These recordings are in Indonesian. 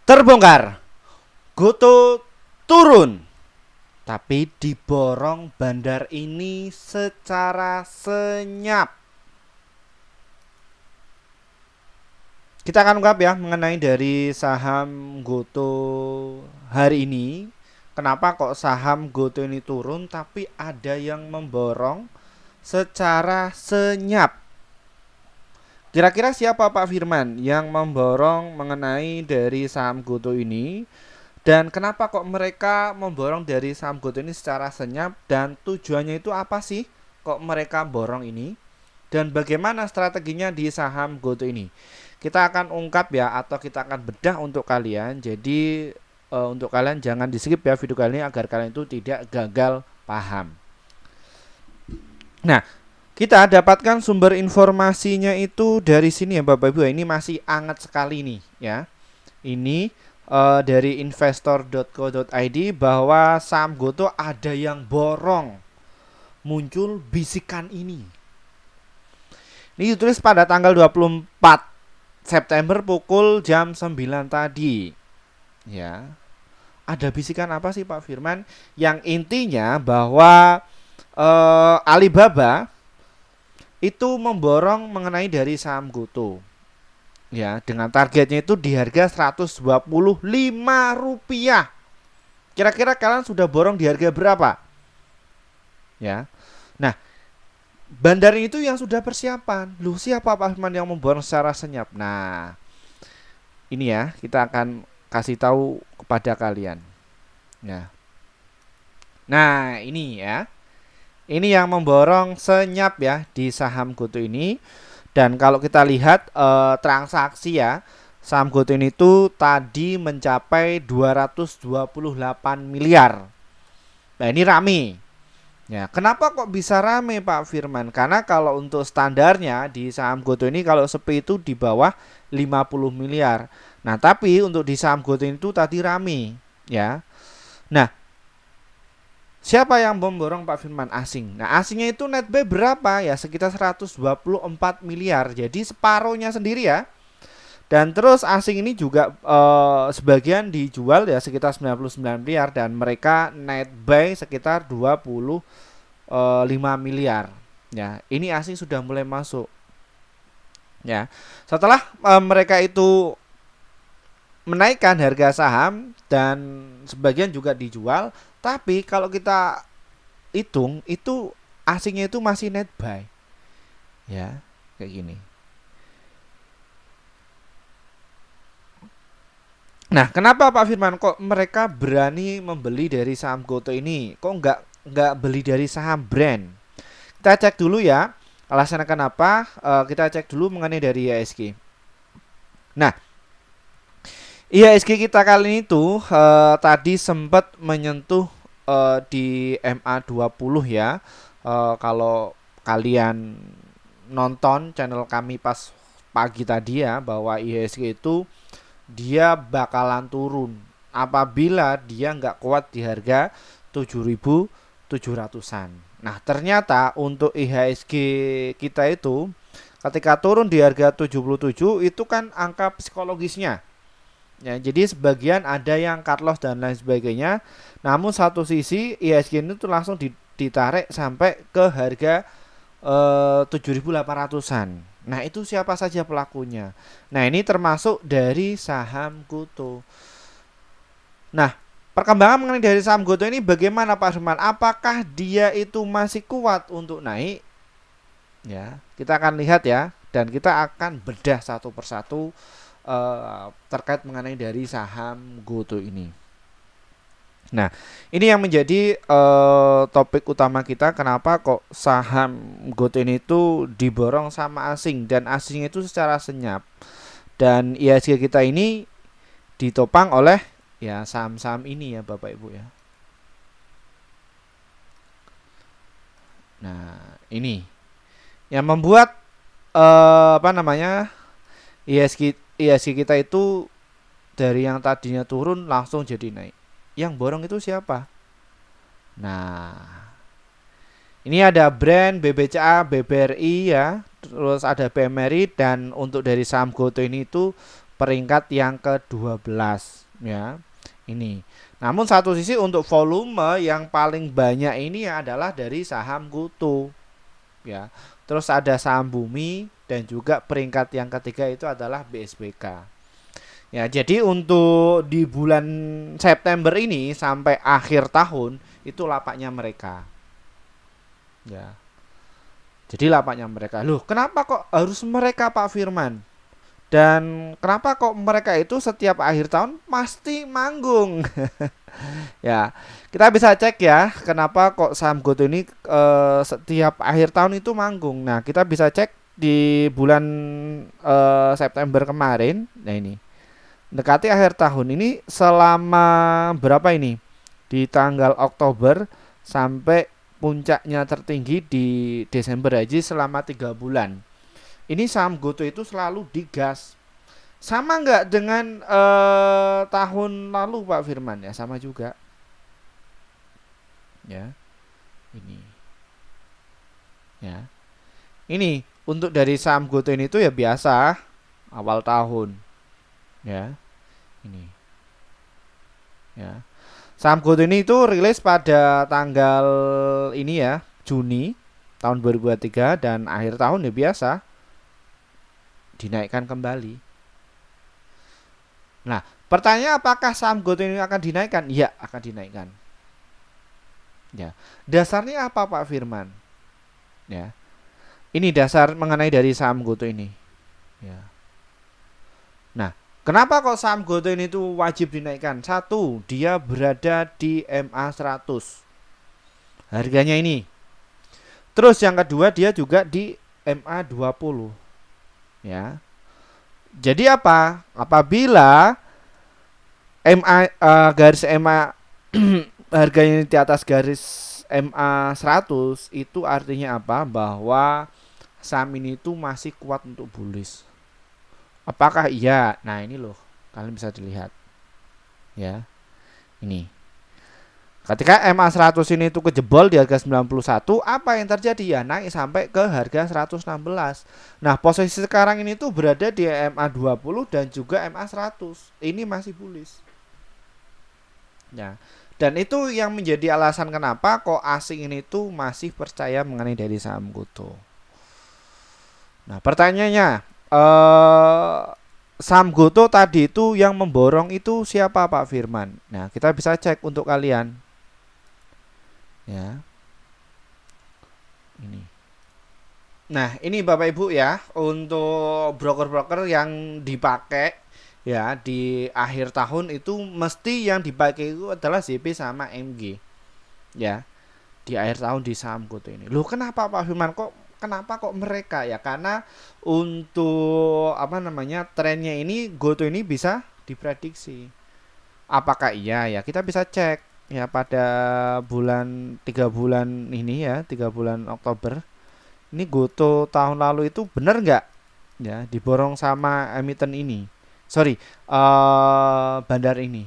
Terbongkar, Goto turun, tapi diborong bandar ini secara senyap. Kita akan ungkap ya mengenai dari saham Goto hari ini. Kenapa kok saham Goto ini turun tapi ada yang memborong secara senyap? Kira-kira siapa Pak Firman yang memborong mengenai dari saham Goto ini? Dan kenapa kok mereka memborong dari saham Goto ini secara senyap? Dan tujuannya itu apa sih kok mereka borong ini? Dan bagaimana strateginya di saham Goto ini? Kita akan ungkap ya, atau kita akan bedah untuk kalian. Jadi untuk kalian jangan di skip ya video kali ini agar kalian itu tidak gagal paham. Nah, kita dapatkan sumber informasinya itu dari sini ya Bapak Ibu. Ini masih hangat sekali nih ya. Ini dari investor.co.id bahwa saham Goto ada yang borong. Muncul bisikan ini. Ini ditulis pada tanggal 24 September pukul jam 9 tadi. Ya. Ada bisikan apa sih Pak Firman? Yang intinya bahwa Alibaba itu memborong mengenai dari saham Goto. Ya, dengan targetnya itu di harga Rp125. Kira-kira kalian sudah borong di harga berapa? Ya. Nah, bandar itu yang sudah persiapan. Loh, siapa Pak Firman yang memborong secara senyap? Nah, ini ya, kita akan kasih tahu kepada kalian. Ya. Nah, ini ya. Ini yang memborong senyap ya di saham Goto ini. Dan kalau kita lihat transaksi ya, saham Goto ini tuh tadi mencapai 228 miliar. Nah, ini rame. Ya, kenapa kok bisa rame Pak Firman? Karena kalau untuk standarnya di saham Goto ini kalau sepi itu di bawah 50 miliar. Nah, tapi untuk di saham Goto itu tadi rame, ya. Nah, siapa yang memborong Pak Firman? Asing. Nah, asingnya itu net buy berapa ya? Sekitar 124 miliar. Jadi separuhnya sendiri ya. Dan terus asing ini juga sebagian dijual ya sekitar 99 miliar dan mereka net buy sekitar 25 miliar. Ya, ini asing sudah mulai masuk. Ya. Setelah mereka itu menaikkan harga saham dan sebagian juga dijual, tapi kalau kita hitung itu asingnya itu masih net buy. Ya, kayak gini. Nah, kenapa Pak Firman kok mereka berani membeli dari saham Goto ini? Kok nggak beli dari saham brand? Kita cek dulu ya. Alasannya kenapa? Kita cek dulu mengenai dari IHSG. Nah, IHSG kita kali ini tuh tadi sempat menyentuh di MA20 ya. Kalau kalian nonton channel kami pas pagi tadi ya, bahwa IHSG itu dia bakalan turun apabila dia nggak kuat di harga 7.700-an. Nah, ternyata untuk IHSG kita itu ketika turun di harga 77 itu kan angka psikologisnya. Ya, jadi sebagian ada yang cut loss dan lain sebagainya. Namun satu sisi IHSG itu tuh langsung ditarik sampai ke harga 7.800-an. Nah, itu siapa saja pelakunya? Nah, ini termasuk dari saham Goto. Nah, perkembangan mengenai dari saham Goto ini bagaimana Pak Firman? Apakah dia itu masih kuat untuk naik? Ya, kita akan lihat ya, dan kita akan bedah satu persatu terkait mengenai dari saham Goto ini. Nah, ini yang menjadi topik utama kita. Kenapa kok saham Goto ini tuh diborong sama asing dan asing itu secara senyap. Dan IHSG kita ini ditopang oleh ya saham-saham ini ya Bapak Ibu ya. Nah, ini yang membuat IHSG kita itu dari yang tadinya turun langsung jadi naik. Yang borong itu siapa? Nah, ini ada brand BBCA, BBRI ya, terus ada BMRI, dan untuk dari saham Goto ini itu peringkat yang ke-12 ya. Ini. Namun satu sisi untuk volume yang paling banyak ini adalah dari saham GoTo ya. Terus ada saham Bumi dan juga peringkat yang ketiga itu adalah BSBK. Ya, jadi untuk di bulan September ini sampai akhir tahun itu lapaknya mereka. Ya. Jadi lapaknya mereka. Loh, kenapa kok harus mereka Pak Firman? Dan kenapa kok mereka itu setiap akhir tahun pasti manggung? Ya, kita bisa cek ya, kenapa kok saham GoTo ini setiap akhir tahun itu manggung. Nah, kita bisa cek di bulan September kemarin. Nah, ini mendekati akhir tahun ini selama berapa ini? Di tanggal Oktober sampai puncaknya tertinggi di Desember aja selama 3 bulan. Ini saham GoTo itu selalu digas. Sama nggak dengan tahun lalu Pak Firman ya, sama juga. Ya, ini. Ya. Ini untuk dari saham GoTo ini tuh ya biasa awal tahun. Ya. Ini. Ya. Saham GoTo ini itu rilis pada tanggal ini ya, Juni tahun 2023 dan akhir tahun ya biasa dinaikkan kembali. Nah, pertanyaan apakah saham GoTo ini akan dinaikkan? Iya, akan dinaikkan. Ya. Dasarnya apa Pak Firman? Ya. Ini dasar mengenai dari saham GoTo ini. Ya. Nah, kenapa kok saham GoTo ini tuh wajib dinaikkan? Satu, dia berada di MA 100. Harganya ini. Terus yang kedua dia juga di MA 20. Ya. Jadi apa? Apabila MA garis MA harganya di atas garis MA 100 itu artinya apa? Bahwa saham ini tuh masih kuat untuk bullish. Apakah iya? Nah, ini loh. Kalian bisa dilihat. Ya. Ini. Ketika MA 100 ini tuh kejebol di harga 91, apa yang terjadi? Ya naik sampai ke harga 116. Nah, posisi sekarang ini tuh berada di MA 20 dan juga MA 100. Ini masih bullish. Ya. Dan itu yang menjadi alasan kenapa kok asing ini tuh masih percaya mengenai dari saham GoTo. Nah, pertanyaannya, saham GoTo tadi itu yang memborong itu siapa Pak Firman? Nah, kita bisa cek untuk kalian. Ya. Ini. Nah, ini Bapak Ibu ya, untuk broker-broker yang dipakai ya di akhir tahun itu mesti yang dipakai itu adalah ZP sama MG. Ya. Di akhir tahun di saham GoTo ini. Loh, kenapa Pak Firman kenapa kok mereka ya? Karena untuk apa namanya? Trennya ini GoTo ini bisa diprediksi. Apakah iya ya? Kita bisa cek ya pada 3 bulan ini ya, 3 bulan Oktober. Ini GoTo tahun lalu itu benar nggak ya diborong sama emiten ini? Sorry, bandar ini.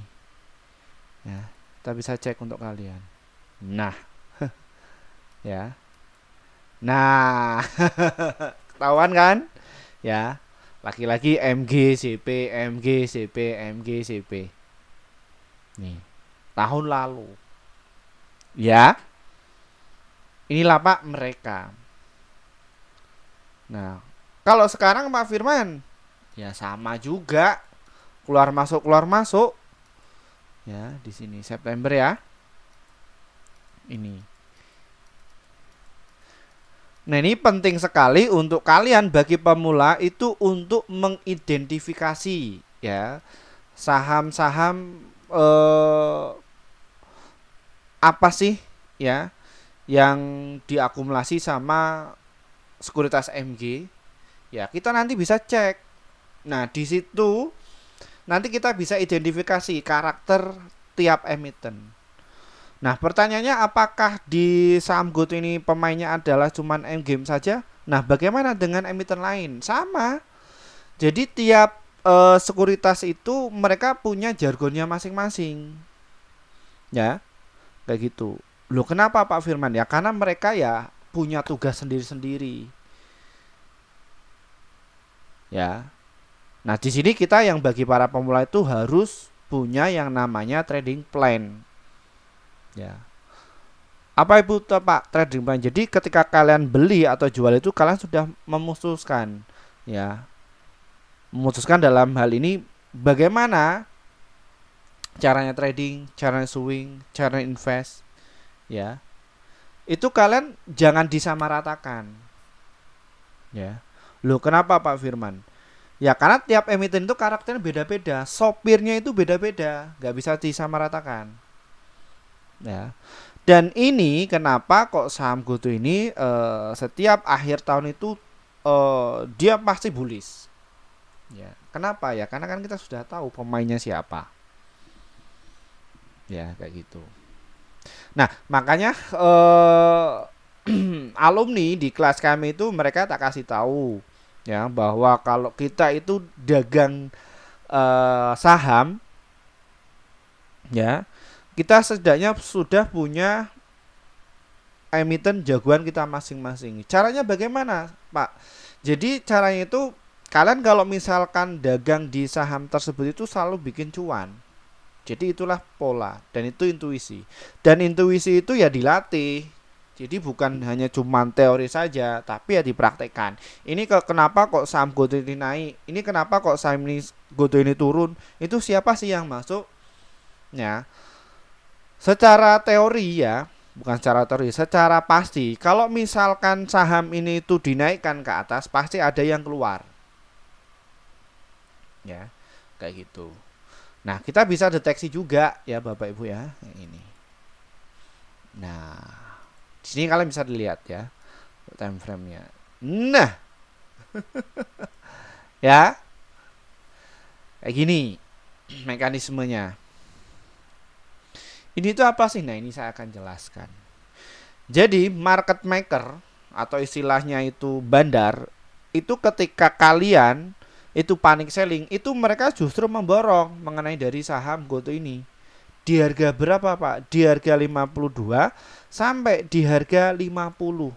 Ya, kita bisa cek untuk kalian. Nah, ya. Nah, ketahuan kan? Ya, lagi-lagi MGCP, MGCP, MGCP. Nih, tahun lalu. Ya, inilah Pak mereka. Nah, kalau sekarang Pak Firman, ya sama juga, keluar masuk. Ya, di sini September ya. Ini. Nah, ini penting sekali untuk kalian bagi pemula itu untuk mengidentifikasi ya saham-saham apa sih ya yang diakumulasi sama sekuritas MG. Ya, kita nanti bisa cek. Nah, di situ nanti kita bisa identifikasi karakter tiap emiten. Nah, pertanyaannya apakah di saham GoTo ini pemainnya adalah cuman M-Game saja? Nah, bagaimana dengan emiten lain? Sama. Jadi tiap sekuritas itu mereka punya jargonnya masing-masing. Ya, kayak gitu. Loh, kenapa Pak Firman? Ya karena mereka ya punya tugas sendiri-sendiri. Ya. Nah, di sini kita yang bagi para pemula itu harus punya yang namanya trading plan. Ya. Apa itu Pak trading plan? Jadi ketika kalian beli atau jual itu kalian sudah memutuskan, ya. Memutuskan dalam hal ini bagaimana caranya trading, caranya swing, caranya invest, ya. Itu kalian jangan disamaratakan. Ya. Loh, kenapa Pak Firman? Ya karena tiap emiten itu karakternya beda-beda, sopirnya itu beda-beda, nggak bisa disamaratakan. Ya. Dan ini kenapa kok saham GoTo ini setiap akhir tahun itu dia pasti bullish. Ya. Kenapa ya? Karena kan kita sudah tahu pemainnya siapa. Ya kayak gitu. Nah makanya alumni di kelas kami itu mereka tak kasih tahu ya bahwa kalau kita itu dagang saham ya kita setidaknya sudah punya emiten jagoan kita masing-masing. Caranya bagaimana Pak? Jadi caranya itu kalian kalau misalkan dagang di saham tersebut itu selalu bikin cuan. Jadi itulah pola dan itu intuisi. Dan intuisi itu ya dilatih. Jadi bukan hanya cuma teori saja, tapi ya dipraktekkan. Ini kenapa kok saham GoTo ini naik? Ini kenapa kok saham ini GoTo ini turun? Itu siapa sih yang masuk? Ya. Secara teori ya, bukan secara teori, secara pasti kalau misalkan saham ini itu dinaikkan ke atas, pasti ada yang keluar. Ya. Kayak gitu. Nah, kita bisa deteksi juga ya Bapak Ibu ya, ini. Nah, di sini kalian bisa dilihat ya time frame-nya. Nah, ya. Kayak gini mekanismenya. Ini tuh apa sih? Nah, ini saya akan jelaskan. Jadi, market maker atau istilahnya itu bandar, itu ketika kalian itu panic selling, itu mereka justru memborong mengenai dari saham GoTo ini. Di harga berapa Pak? Di harga 52 sampai di harga 50.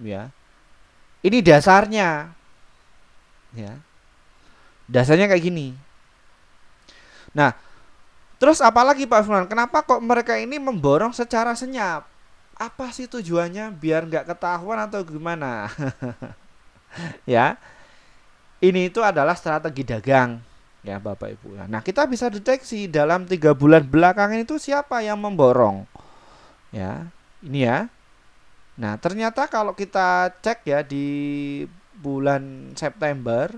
Ya. Ini dasarnya. Ya. Dasarnya kayak gini. Nah, terus apalagi Pak Firman? Kenapa kok mereka ini memborong secara senyap? Apa sih tujuannya? Biar nggak ketahuan atau gimana? Ya. Ini itu adalah strategi dagang ya Bapak Ibu. Nah kita bisa deteksi dalam 3 bulan belakangan itu siapa yang memborong. Ya ini ya. Nah ternyata kalau kita cek ya di bulan September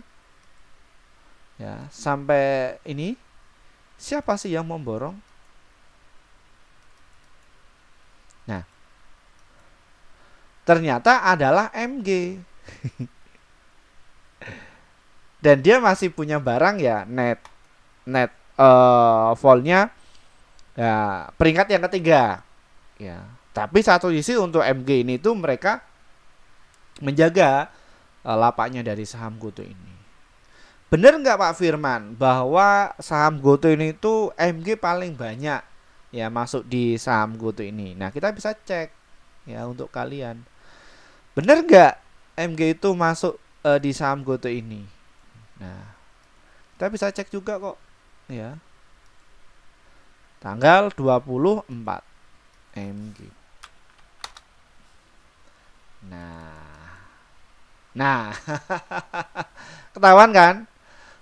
ya sampai ini siapa sih yang memborong. Nah ternyata adalah MG. Dan dia masih punya barang ya net volnya ya peringkat yang ketiga ya. Tapi satu sisi untuk MG ini tuh mereka menjaga lapaknya dari saham GoTo ini. Bener nggak Pak Firman bahwa saham GoTo ini tuh MG paling banyak ya masuk di saham GoTo ini? Nah kita bisa cek ya untuk kalian. Bener nggak MG itu masuk di saham GoTo ini? Nah kita bisa cek juga kok ya. Tanggal 24 MG. Nah, ketahuan kan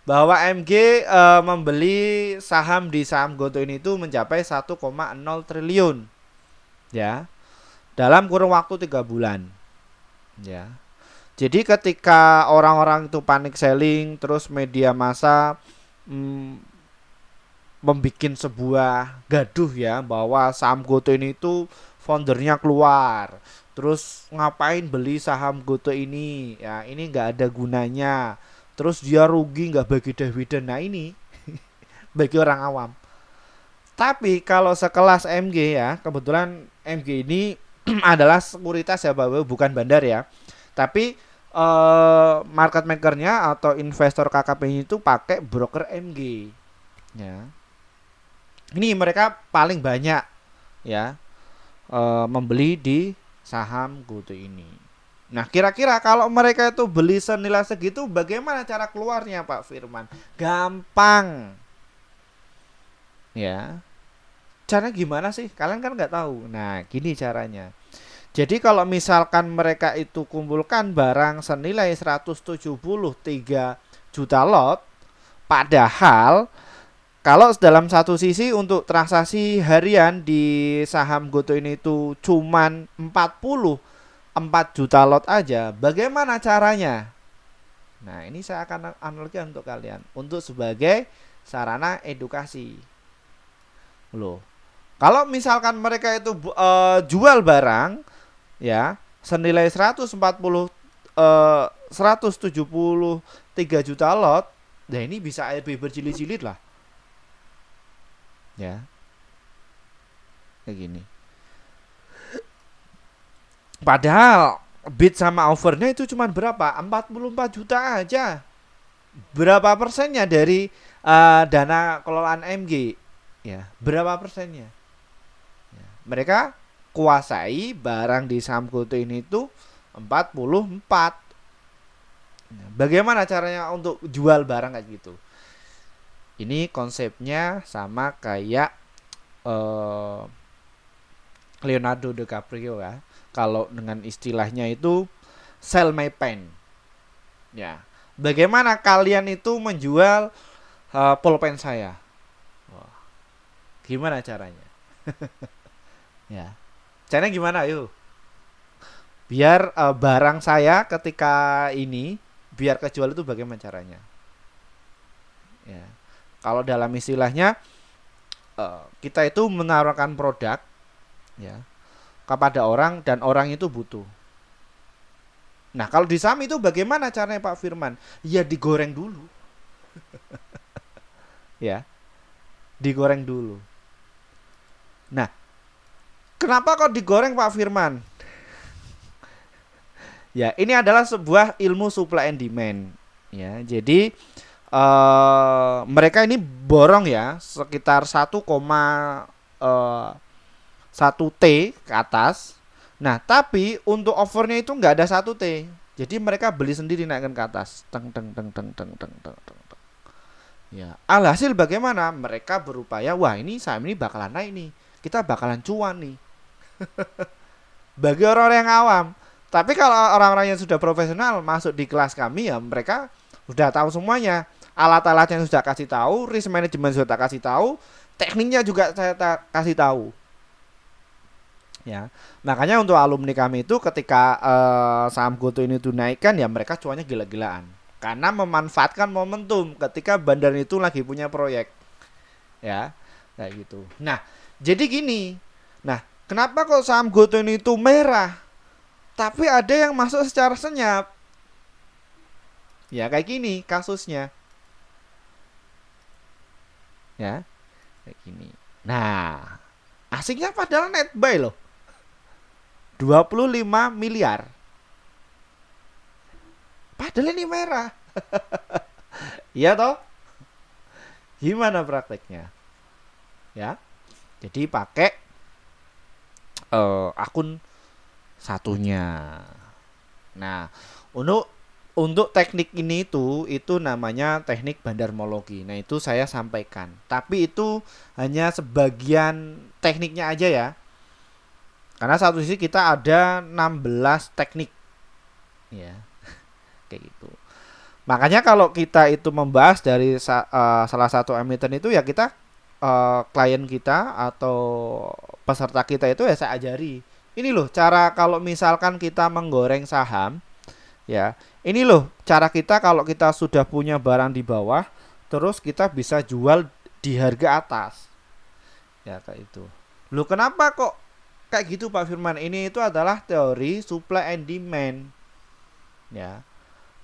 bahwa MG membeli saham di saham GoTo ini itu mencapai 1,0 triliun ya dalam kurun waktu 3 bulan ya. Jadi ketika orang-orang itu panic selling, terus media massa membuat sebuah gaduh ya bahwa saham GoTo ini itu foundernya keluar, terus ngapain beli saham GoTo ini ya, ini nggak ada gunanya, terus dia rugi nggak bagi dividen. Nah ini bagi orang awam. Tapi kalau sekelas MG ya, kebetulan MG ini adalah sekuritas ya Bapak, bukan bandar ya. Tapi market makernya atau investor KKP itu pakai broker MG ya. Ini mereka paling banyak ya membeli di saham GoTo ini. Nah, kira-kira kalau mereka itu beli senilai segitu, bagaimana cara keluarnya, Pak Firman? Gampang. Ya. Caranya gimana sih? Kalian kan nggak tahu. Nah, gini caranya. Jadi kalau misalkan mereka itu kumpulkan barang senilai 173 juta lot, padahal kalau dalam satu sisi untuk transaksi harian di saham GoTo ini itu cuman 44 juta lot aja, bagaimana caranya? Nah, ini saya akan analogikan untuk kalian untuk sebagai sarana edukasi. Loh, kalau misalkan mereka itu jual barang ya senilai 173 juta lot, nah ini bisa ARB berjilid-jilid lah. Ya. Kayak gini. Padahal bid sama overnya itu cuma berapa? 44 juta aja. Berapa persennya dari dana kelolaan MG? Ya, berapa persennya? Ya, mereka kuasai barang di saham GoTo ini itu 44. Nah, bagaimana caranya untuk jual barang kayak gitu? Ini konsepnya sama kayak Leonardo DiCaprio ya. Kalau dengan istilahnya itu sell my pen. Ya. Bagaimana kalian itu menjual pulpen saya? Wah, gimana caranya? Ya. Caranya gimana yuk? Biar barang saya ketika ini biar kejual itu bagaimana caranya? Ya. Kalau dalam istilahnya kita itu menawarkan produk ya kepada orang dan orang itu butuh. Nah, kalau di saham itu bagaimana caranya Pak Firman? Ya digoreng dulu. Ya, digoreng dulu. Nah, kenapa kok digoreng Pak Firman? Ya, ini adalah sebuah ilmu supply and demand. Ya, jadi mereka ini borong ya sekitar 1,1 T ke atas. Nah, tapi untuk overnya itu nggak ada 1 T. Jadi mereka beli sendiri naikkan ke atas. Teng teng teng teng teng teng teng teng. Ya, alhasil bagaimana? Mereka berupaya, wah ini saham ini bakalan naik nih. Kita bakalan cuan nih. Bagi orang-orang yang awam. Tapi kalau orang-orang yang sudah profesional masuk di kelas kami ya mereka sudah tahu semuanya. Alat-alat yang sudah kasih tahu, risk management sudah kasih tahu, tekniknya juga saya kasih tahu. Ya, makanya untuk alumni kami itu ketika saham GoTo ini dinaikkan ya mereka cuannya gila-gilaan karena memanfaatkan momentum ketika bandar itu lagi punya proyek. Ya, kayak gitu. Nah, jadi gini. Nah, kenapa kok saham GoTo ini itu merah? Tapi ada yang masuk secara senyap. Ya, kayak gini kasusnya. Ya, kayak gini. Nah, asingnya padahal net buy loh. 25 miliar. Padahal ini merah. Iya toh? Gimana prakteknya? Ya. Jadi pakai akun satunya. Nah, untuk teknik ini itu namanya teknik bandarmologi. Nah, itu saya sampaikan. Tapi itu hanya sebagian tekniknya aja ya. Karena satu sisi kita ada 16 teknik. Ya. Kayak gitu. Makanya kalau kita itu membahas dari salah satu emiten itu ya kita klien kita atau peserta kita itu ya saya ajari. Ini loh cara kalau misalkan kita menggoreng saham. Ya, ini loh cara kita kalau kita sudah punya barang di bawah, terus kita bisa jual di harga atas. Ya kayak itu. Loh kenapa kok kayak gitu Pak Firman? Ini itu adalah teori supply and demand. Ya.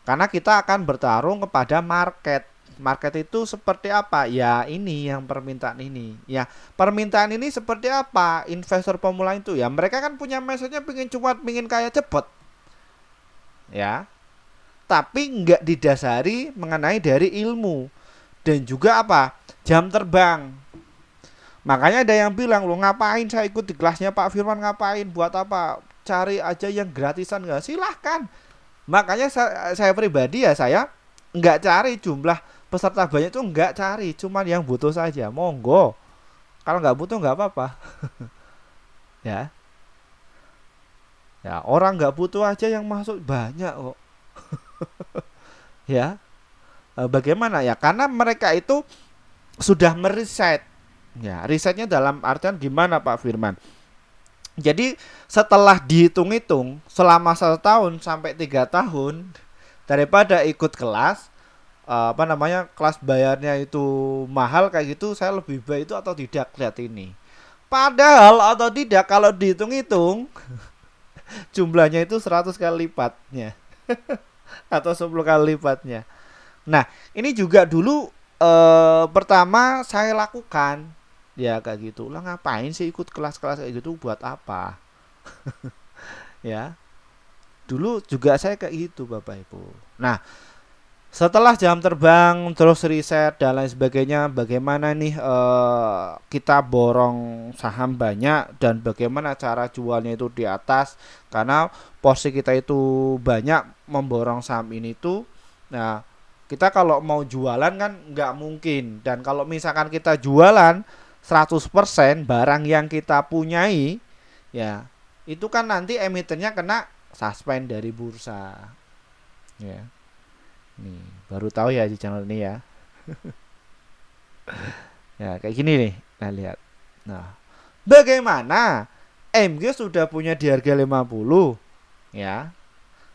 Karena kita akan bertarung kepada market. Market itu seperti apa? Ya ini yang permintaan ini. Ya permintaan ini seperti apa? Investor pemula itu ya mereka kan punya message-nya pingin cuan, pingin kaya cepet. Ya, tapi nggak didasari mengenai dari ilmu dan juga apa jam terbang. Makanya ada yang bilang lo ngapain saya ikut di kelasnya Pak Firman ngapain buat apa cari aja yang gratisan nggak, silahkan. Makanya saya pribadi ya, saya nggak cari jumlah peserta banyak itu, nggak cari, cuman yang butuh saja, monggo. Kalau nggak butuh nggak apa-apa. Ya, ya orang nggak butuh aja yang masuk banyak kok. Ya, bagaimana ya? Karena mereka itu sudah meriset. Ya, risetnya dalam artian gimana Pak Firman? Jadi setelah dihitung-hitung selama 1 tahun sampai 3 tahun, daripada ikut kelas apa namanya, kelas bayarnya itu mahal kayak gitu, saya lebih baik itu atau tidak, lihat ini. Padahal atau tidak kalau dihitung-hitung jumlahnya itu 100 kali lipatnya atau 10 kali lipatnya. Nah, ini juga dulu pertama saya lakukan ya kayak gitu. Lah ngapain sih ikut kelas-kelas kayak gitu, buat apa? Ya, dulu juga saya kayak gitu Bapak Ibu. Nah, setelah jam terbang terus riset dan lain sebagainya, bagaimana nih kita borong saham banyak dan bagaimana cara jualnya itu di atas, karena porsi kita itu banyak memborong saham ini tuh. Nah, kita kalau mau jualan kan nggak mungkin, dan kalau misalkan kita jualan 100% barang yang kita punyai, ya itu kan nanti emitennya kena suspend dari bursa. Ya. Nih, baru tahu ya di channel ini ya. Ya, kayak gini nih. Nah, lihat. Nah, bagaimana MG sudah punya di harga 50, ya.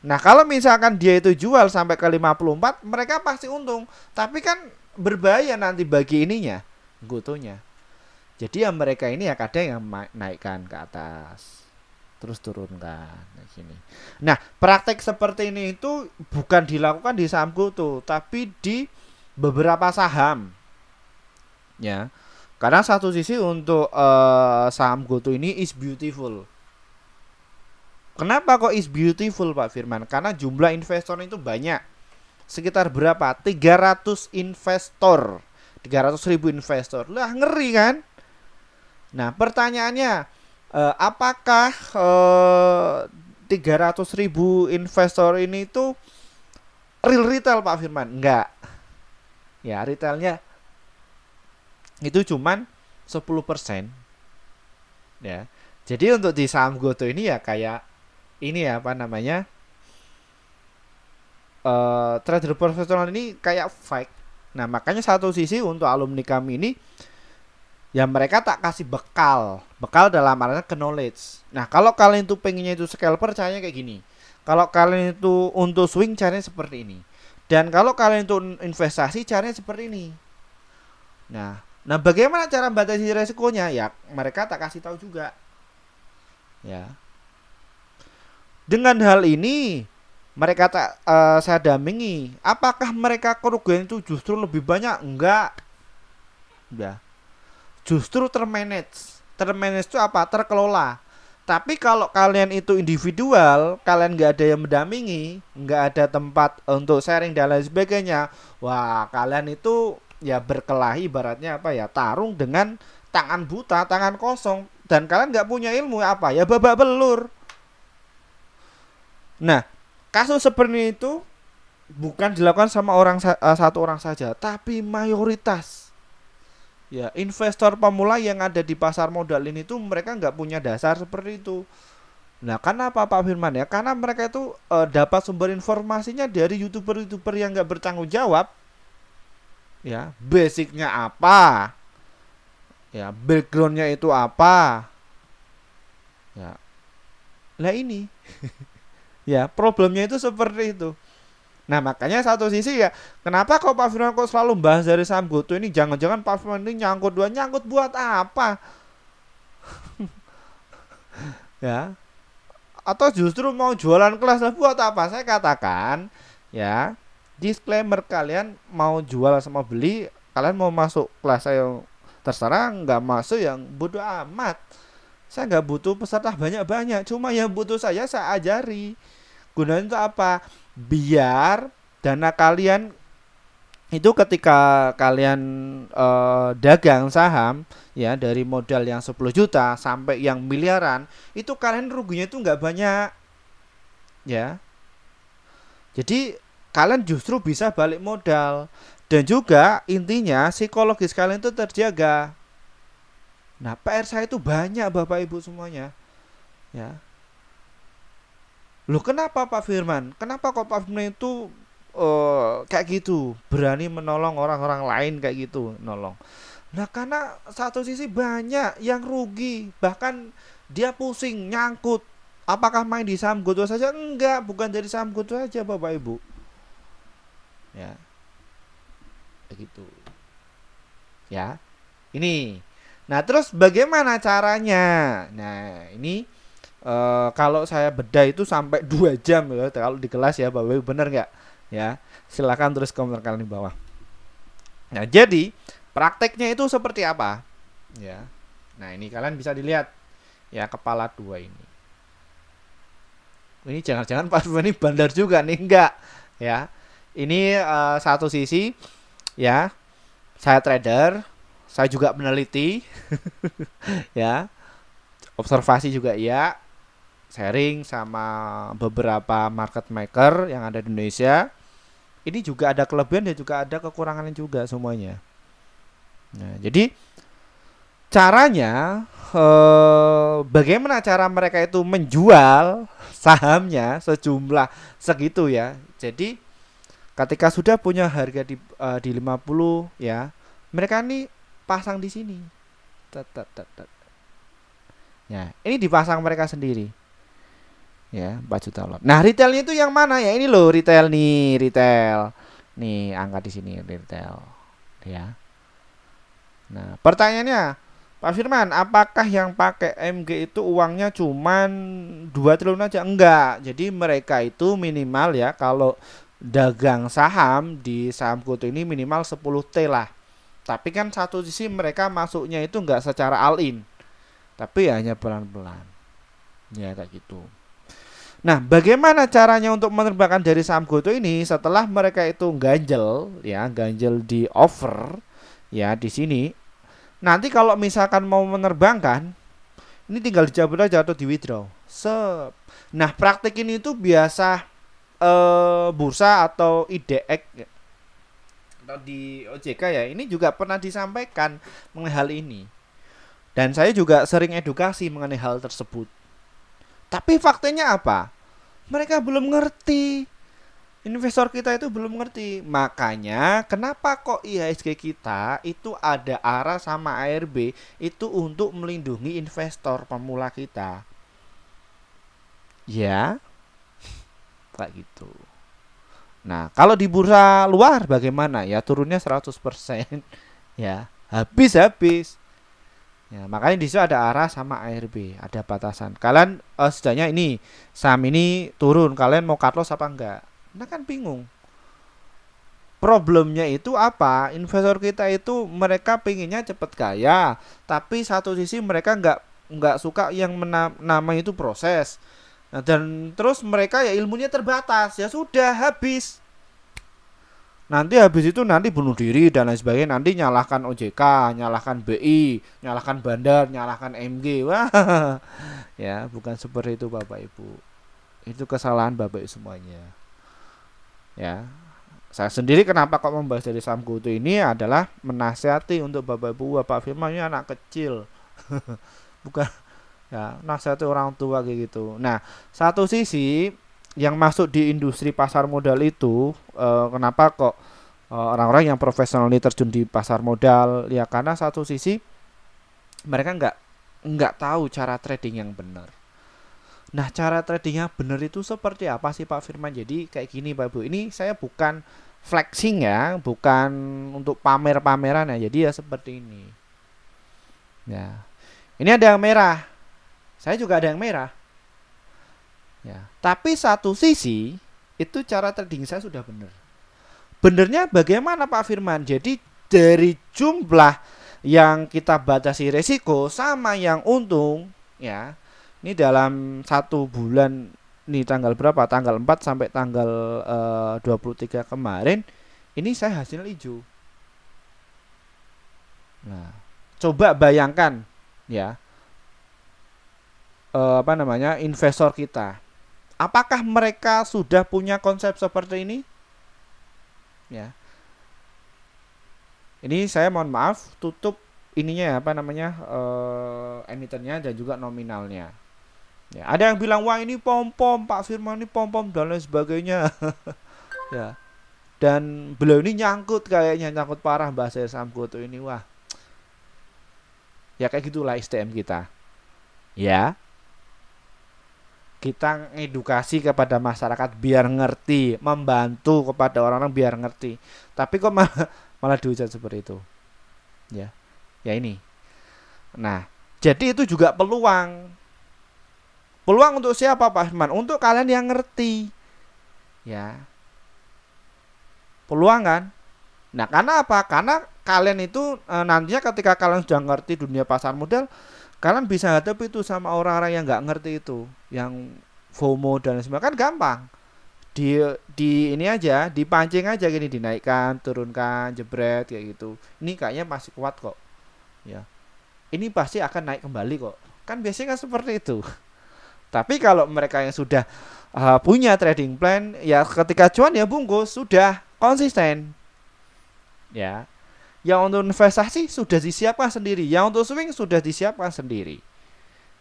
Nah, kalau misalkan dia itu jual sampai ke 54, mereka pasti untung. Tapi kan berbahaya nanti bagi ininya, gotonya. Jadi ya mereka ini ya kadang yang naikkan ke atas, terus turunkan kayak gini. Nah, praktek seperti ini itu bukan dilakukan di saham GoTo, tapi di beberapa saham. Ya. Karena satu sisi untuk saham GoTo ini is beautiful. Kenapa kok is beautiful Pak Firman? Karena jumlah investor itu banyak. Sekitar berapa? 300 investor. 300.000 investor. Lah ngeri kan? Nah, pertanyaannya, apakah 300.000 investor ini tuh real retail Pak Firman? Enggak. Ya, retailnya itu cuman 10%. Ya. Jadi untuk di saham GoTo ini ya kayak ini ya, apa namanya? Trader profesional ini kayak fake. Nah, makanya satu sisi untuk alumni kami ini ya mereka tak kasih bekal dalam artinya knowledge. Nah, kalau kalian itu pengennya itu scalper, caranya kayak gini. Kalau kalian itu untuk swing, caranya seperti ini. Dan kalau kalian itu investasi, caranya seperti ini. Nah, bagaimana cara membatasi resikonya? Ya, mereka tak kasih tahu juga. Ya. Dengan hal ini, mereka tak saya dampingi. Apakah mereka kerugian itu justru lebih banyak? Enggak. Ya. Justru termanage itu apa? Terkelola. Tapi kalau kalian itu individual, kalian nggak ada yang mendampingi, nggak ada tempat untuk sharing dan lain sebagainya, wah kalian itu ya berkelahi, ibaratnya apa ya, tarung dengan tangan buta, tangan kosong, dan kalian nggak punya ilmu apa ya, babak belur. Nah, kasus seperti itu bukan dilakukan sama satu orang saja, tapi mayoritas. Ya, investor pemula yang ada di pasar modal ini tuh mereka nggak punya dasar seperti itu. Nah, kenapa Pak Firman ya? Karena mereka itu dapat sumber informasinya dari youtuber yang nggak bertanggung jawab. Ya, basicnya apa? Ya, backgroundnya itu apa? Ya, lah ini. Ya, problemnya itu seperti itu. Nah, makanya satu sisi ya, kenapa kok Pak Firman kok selalu bahas dari saham GoTo ini? Jangan-jangan Pak Firman ini nyangkut buat apa? Ya, atau justru mau jualan kelas, lah buat apa? Saya katakan ya, disclaimer, kalian mau jual sama beli, kalian mau masuk kelas saya terserah, nggak masuk yang bodoh amat. Saya nggak butuh peserta banyak-banyak, cuma yang butuh saya ajari. Gunanya itu apa? Biar dana kalian itu ketika kalian dagang saham ya dari modal yang 10 juta sampai yang miliaran, itu kalian ruginya itu nggak banyak ya. Jadi kalian justru bisa balik modal dan juga intinya psikologis kalian itu terjaga. Nah, PR saya itu banyak Bapak Ibu semuanya ya. Loh kenapa Pak Firman? Kenapa kok Pak Firman itu kayak gitu berani menolong orang-orang lain kayak gitu nolong? Nah karena satu sisi banyak yang rugi, bahkan dia pusing nyangkut. Apakah main di saham goto saja? Enggak, bukan dari saham goto saja Bapak Ibu. Ya, begitu. Ya, ini. Nah terus bagaimana caranya? Nah ini kalau saya bedah itu sampai 2 jam ya kalau di kelas ya Bapak Ibu, bener nggak? Ya, silakan tulis komentar kalian di bawah. Nah jadi prakteknya itu seperti apa? Ya, nah ini kalian bisa dilihat ya kepala 2 ini. Ini jangan-jangan Pak ini bandar juga nih, enggak ya. Ini satu sisi ya, saya trader, saya juga peneliti ya, observasi juga ya, sharing sama beberapa market maker yang ada di Indonesia. Ini juga ada kelebihan dan juga ada kekurangannya juga semuanya. Nah, jadi caranya bagaimana cara mereka itu menjual sahamnya sejumlah segitu ya. Jadi ketika sudah punya harga di 50 ya, mereka ini pasang di sini. Ya, ini dipasang mereka sendiri. Ya, 4 juta lot. Nah, retailnya itu yang mana ya? Ini loh retail nih, retail. Nih, angka di sini retail. Ya. Nah, pertanyaannya, Pak Firman, apakah yang pakai MG itu uangnya cuman 2 triliun aja? Enggak. Jadi mereka itu minimal ya kalau dagang saham di saham GoTo ini minimal 10T lah. Tapi kan satu sisi mereka masuknya itu enggak secara all in. Tapi hanya pelan-pelan. Ya kayak gitu. Nah, bagaimana caranya untuk menerbangkan dari saham GoTo ini setelah mereka itu ganjel ya, ganjel di offer ya di sini. Nanti kalau misalkan mau menerbangkan, ini tinggal dicabut aja atau di withdraw. Nah, praktik ini tuh biasa bursa atau IDX atau di OJK ya. Ini juga pernah disampaikan mengenai hal ini. Dan saya juga sering edukasi mengenai hal tersebut. Tapi faktanya apa? Mereka belum ngerti. Investor kita itu belum ngerti. Makanya kenapa kok IHSG kita itu ada ARA sama ARB itu untuk melindungi investor pemula kita. Ya. Kayak gitu. Nah, kalau di bursa luar bagaimana? Ya turunnya 100%. Ya, habis-habis. Ya, makanya di situ ada ARA sama ARB, ada batasan. Kalian setidaknya ini saham ini turun, kalian mau cut loss apa enggak? Nah kan bingung. Problemnya itu apa? Investor kita itu mereka pengennya cepat kaya, tapi satu sisi mereka nggak suka yang namanya itu proses. Nah, dan terus mereka ya ilmunya terbatas, ya sudah habis. Nanti habis itu nanti bunuh diri dan lain sebagainya. Nanti nyalahkan OJK, nyalahkan BI, nyalahkan bandar, nyalahkan MG. Wah, ya bukan seperti itu Bapak Ibu. Itu kesalahan Bapak Ibu semuanya. Ya, saya sendiri kenapa kok membahas dari saham GoTo ini adalah menasihati untuk Bapak Ibu, Bapak Firman ini anak kecil, bukan ya nasihati orang tua kayak gitu. Nah, satu sisi yang masuk di industri pasar modal itu kenapa kok orang-orang yang profesional ini terjun di pasar modal ya karena satu sisi mereka nggak tahu cara trading yang benar. Nah, cara tradingnya benar itu seperti apa sih Pak Firman? Jadi kayak gini Pak Bu. Ini saya bukan flexing ya, bukan untuk pamer-pameran ya. Jadi ya seperti ini. Ya. Ini ada yang merah. Saya juga ada yang merah. Ya. Tapi satu sisi itu cara trading saya sudah benar. Benernya bagaimana Pak Firman? Jadi dari jumlah yang kita batasi resiko sama yang untung ya. Ini dalam 1 bulan, nih tanggal berapa? Tanggal 4 sampai tanggal 23 kemarin, Ini saya hasil hijau. Nah, coba bayangkan ya, investor kita. Apakah mereka sudah punya konsep seperti ini? Ya. Ini saya mohon maaf tutup ininya emitennya dan juga nominalnya. Ya, ada yang bilang wah ini pom-pom Pak Firman, ini pom-pom dan lain sebagainya. Ya. Dan beliau ini nyangkut parah bahasa saham GoTo ini, wah. Ya kayak gitulah STM kita. Ya. Kita ngedukasi kepada masyarakat biar ngerti, membantu kepada orang-orang biar ngerti. Tapi kok malah dihujat seperti itu. Ya. Ya ini. Nah, jadi itu juga peluang. Peluang untuk siapa Pak Firman? Untuk kalian yang ngerti. Ya. Peluang kan? Nah, karena apa? Karena kalian itu nantinya ketika kalian sudah ngerti dunia pasar modal, kalian bisa hadapi itu sama orang-orang yang nggak ngerti itu, yang FOMO dan sebagainya, kan gampang. Di ini aja, dipancing aja gini, dinaikkan, turunkan, jebret kayak gitu. Ini kayaknya masih kuat kok. Ya. Ini pasti akan naik kembali kok. Kan biasanya kan seperti itu. Tapi kalau mereka yang sudah punya trading plan, ya ketika cuan ya bungkus, sudah konsisten. Ya. Yang untuk investasi sudah disiapkan sendiri, yang untuk swing sudah disiapkan sendiri.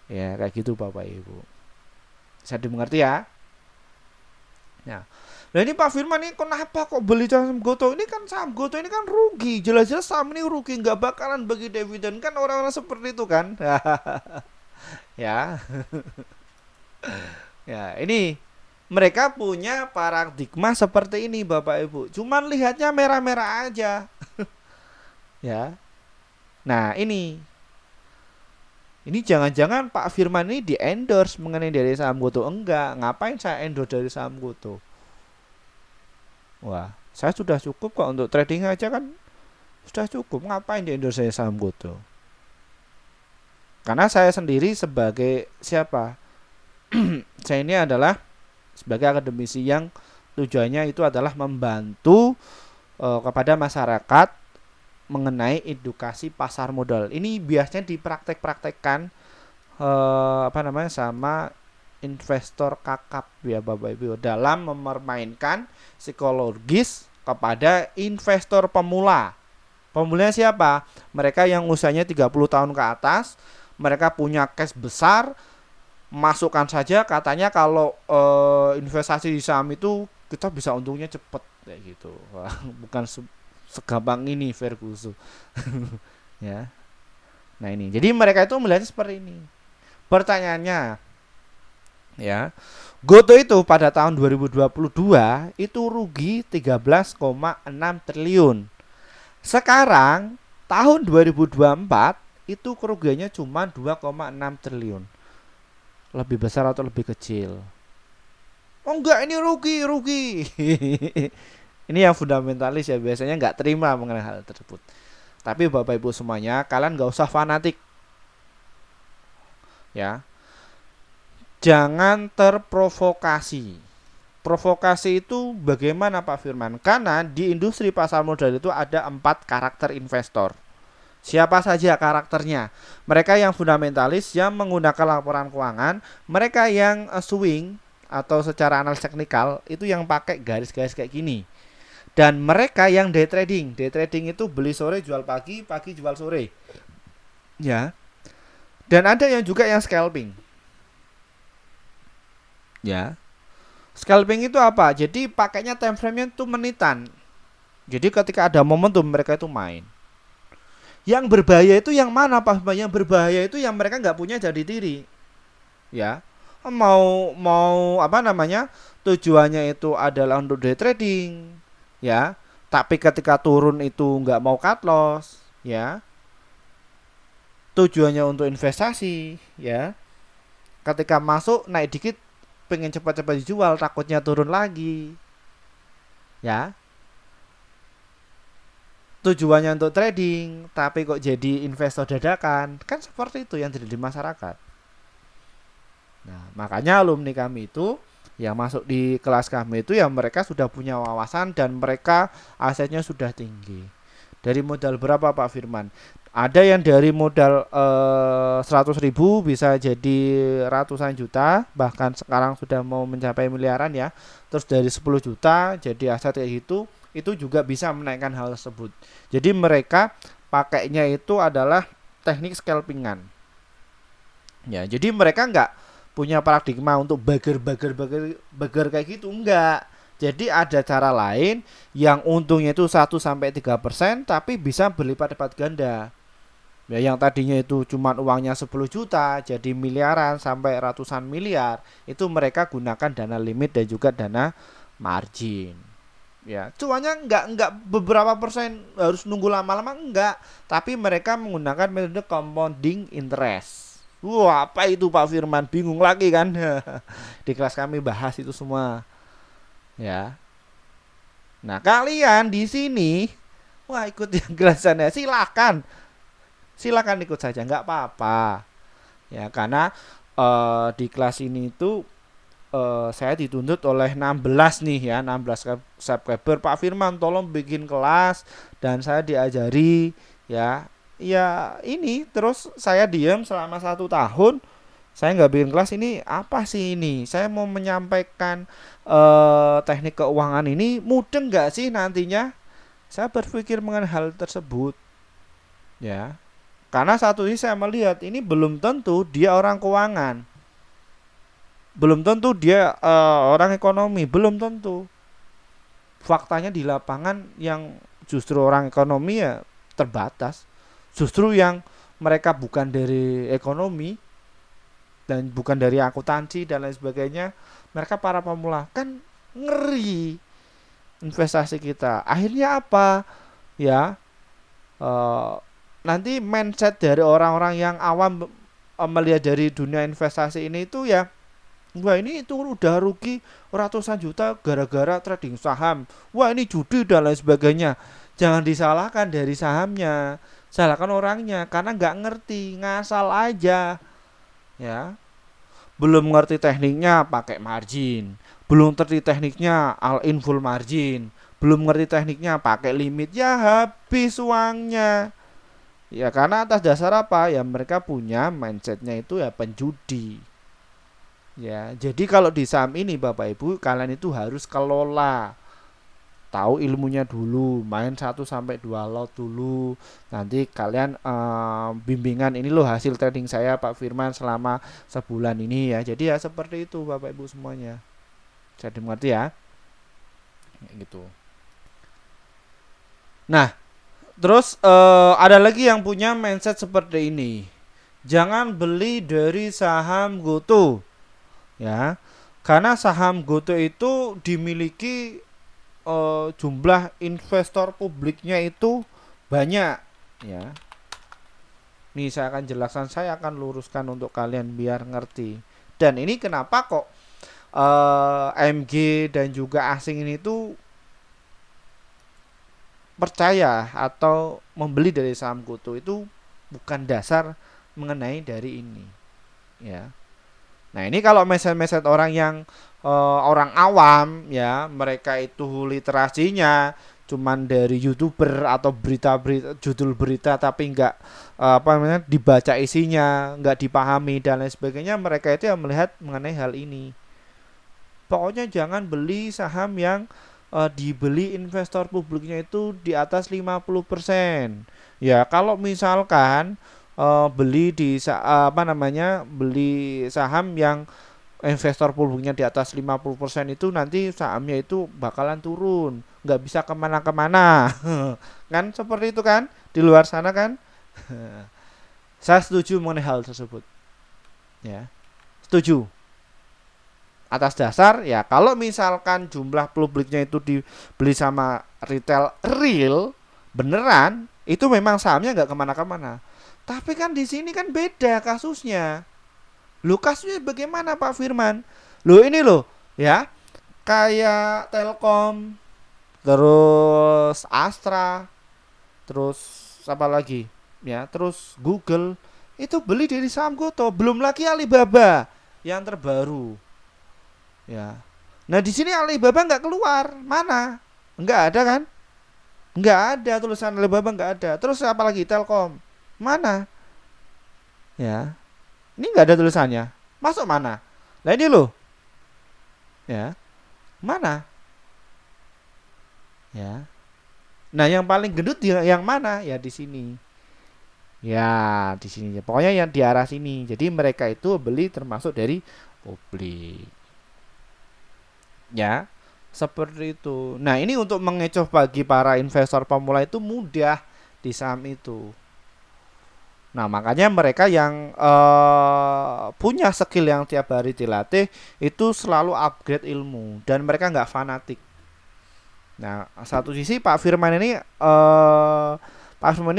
Ya, kayak gitu Bapak Ibu. Bisa dimengerti ya? Nah, ini Pak Firman ini kenapa kok beli saham GoTo? Ini kan saham GoTo ini kan rugi. Jelas-jelas saham ini rugi, nggak bakalan bagi dividen, kan orang-orang seperti itu kan? Ya. Ya, ini mereka punya paradigma seperti ini Bapak Ibu. Cuman lihatnya merah-merah aja. Ya. Nah, ini jangan-jangan Pak Firman ini di endorse mengenai dari saham GoTo. Enggak, ngapain saya endorse dari saham GoTo? Wah, saya sudah cukup kok untuk trading aja kan. Sudah cukup, ngapain di endorse dari saham GoTo? Karena saya sendiri sebagai siapa? Saya ini adalah sebagai akademisi yang tujuannya itu adalah membantu kepada masyarakat mengenai edukasi pasar modal. Ini biasanya dipraktek-praktekkan sama investor kakap ya Bapak Ibu, dalam mempermainkan psikologis kepada investor pemula. Pemulanya siapa? Mereka yang usianya 30 tahun ke atas, mereka punya cash besar, masukkan saja, katanya kalau investasi di saham itu kita bisa untungnya cepet kayak gitu. Wah, bukan segampang ini Ferguson. Ya. Nah, ini. Jadi mereka itu melihatnya seperti ini. Pertanyaannya, ya. GoTo itu pada tahun 2022 itu rugi 13,6 triliun. Sekarang tahun 2024 itu kerugiannya cuma 2,6 triliun. Lebih besar atau lebih kecil? Oh enggak, ini rugi. Ini yang fundamentalis ya, biasanya nggak terima mengenai hal tersebut. Tapi Bapak Ibu semuanya, kalian nggak usah fanatik. Ya. Jangan terprovokasi. Provokasi itu bagaimana Pak Firman? Karena di industri pasar modal itu ada 4 karakter investor. Siapa saja karakternya? Mereka yang fundamentalis yang menggunakan laporan keuangan, mereka yang swing atau secara analis teknikal itu yang pakai garis-garis kayak gini. Dan mereka yang day trading itu beli sore jual pagi, pagi jual sore. Ya. Dan ada yang juga yang scalping. Ya. Scalping itu apa? Jadi pakainya time frame-nya itu menitan. Jadi ketika ada momentum mereka itu main. Yang berbahaya itu yang mana Pak? Yang berbahaya itu yang mereka nggak punya jati diri. Ya. Mau tujuannya itu adalah untuk day trading. Ya, tapi ketika turun itu nggak mau cut loss, ya. Tujuannya untuk investasi, ya. Ketika masuk naik dikit, pengen cepat-cepat dijual, takutnya turun lagi, ya. Tujuannya untuk trading, tapi kok jadi investor dadakan, kan seperti itu yang terjadi di masyarakat. Nah, makanya alumni kami itu Yang masuk di kelas kami itu ya mereka sudah punya wawasan dan mereka asetnya sudah tinggi. Dari modal berapa Pak Firman? Ada yang dari modal 100.000 bisa jadi ratusan juta, bahkan sekarang sudah mau mencapai miliaran ya. Terus dari 10 juta jadi aset kayak gitu, itu juga bisa menaikkan hal tersebut. Jadi mereka pakainya itu adalah teknik scalpingan. Ya, jadi mereka nggak punya paradigma untuk bager kayak gitu, enggak. Jadi ada cara lain yang untungnya itu 1 sampai 3% tapi bisa berlipat-lipat ganda. Ya, yang tadinya itu cuma uangnya 10 juta jadi miliaran sampai ratusan miliar, itu mereka gunakan dana limit dan juga dana margin. Ya, cuannya enggak beberapa persen harus nunggu lama-lama enggak, tapi mereka menggunakan metode compounding interest. Wah, apa itu Pak Firman? Bingung lagi kan? Di kelas kami bahas itu semua. Ya. Nah, kalian di sini, wah ikut yang kelasannya silakan. Silakan ikut saja, nggak apa-apa. Ya, karena di kelas ini itu saya dituntut oleh 16 nih ya, 16 subscriber. Pak Firman tolong bikin kelas dan saya diajari ya. Ya ini terus saya diam selama 1 tahun. Saya nggak bikin kelas, ini apa sih ini? Saya mau menyampaikan teknik keuangan ini mudeng nggak sih nantinya? Saya berpikir mengenai hal tersebut ya. Karena satu ini saya melihat ini belum tentu dia orang keuangan. Belum tentu dia orang ekonomi, belum tentu. Faktanya di lapangan yang justru orang ekonomi ya terbatas. Justru yang mereka bukan dari ekonomi dan bukan dari akuntansi dan lain sebagainya, mereka para pemula, kan ngeri investasi kita. Akhirnya apa? Ya, nanti mindset dari orang-orang yang awam melihat dari dunia investasi ini itu ya, wah ini itu udah rugi ratusan juta gara-gara trading saham. Wah ini judi dan lain sebagainya. Jangan disalahkan dari sahamnya, salahkan orangnya karena nggak ngerti, ngasal aja. Ya, belum ngerti tekniknya pakai margin, belum ngerti tekniknya all in full margin, belum ngerti tekniknya pakai limit, ya habis uangnya. Ya karena atas dasar apa? Ya mereka punya mindsetnya itu ya penjudi. Ya, jadi kalau di saham ini Bapak Ibu kalian itu harus kelola, tahu ilmunya dulu, main 1 sampai 2 lot dulu. Nanti kalian bimbingan ini loh hasil trading saya Pak Firman selama sebulan ini ya. Jadi ya seperti itu Bapak Ibu semuanya. Jadi mengerti ya? Gitu. Nah, terus ada lagi yang punya mindset seperti ini. Jangan beli dari saham GoTo. Ya. Karena saham GoTo itu dimiliki jumlah investor publiknya itu banyak ya. Nih saya akan jelaskan, saya akan luruskan untuk kalian biar ngerti. Dan ini kenapa kok MG dan juga asing ini tuh percaya atau membeli dari saham GoTo, itu bukan dasar mengenai dari ini ya. Nah ini kalau meset-meset orang yang orang awam ya, mereka itu literasinya cuman dari YouTuber atau berita-berita, judul berita tapi nggak apa namanya dibaca isinya, nggak dipahami dan lain sebagainya, mereka itu yang melihat mengenai hal ini. Pokoknya jangan beli saham yang dibeli investor publiknya itu di atas 50%. Ya kalau misalkan beli di beli saham yang investor publiknya di atas 50% itu nanti sahamnya itu bakalan turun, nggak bisa kemana-kemana. Kan seperti itu kan di luar sana kan. Saya setuju mengenai hal tersebut ya, setuju atas dasar ya kalau misalkan jumlah publiknya itu dibeli sama retail real beneran, itu memang sahamnya nggak kemana-kemana. Tapi kan di sini kan beda kasusnya. Loh kasusnya bagaimana Pak Firman? Loh ini loh ya, kayak Telkom, terus Astra, terus apa lagi? Ya, terus Google itu beli dari saham GoTo, belum lagi Alibaba yang terbaru. Ya. Nah di sini Alibaba nggak keluar, mana? Nggak ada kan? Nggak ada tulisan Alibaba, nggak ada. Terus apalagi Telkom, mana? Ya, ini nggak ada tulisannya. Masuk mana? Nah ini loh, ya, mana? Ya. Nah yang paling gendut yang mana? Ya di sini. Ya di sini. Pokoknya yang di arah sini. Jadi mereka itu beli termasuk dari publik. Ya, seperti itu. Nah, ini untuk mengecoh bagi para investor pemula itu mudah di saham itu. Nah, makanya mereka yang punya skill yang tiap hari dilatih itu selalu upgrade ilmu dan mereka nggak fanatik. Nah, satu sisi Pak Firman ini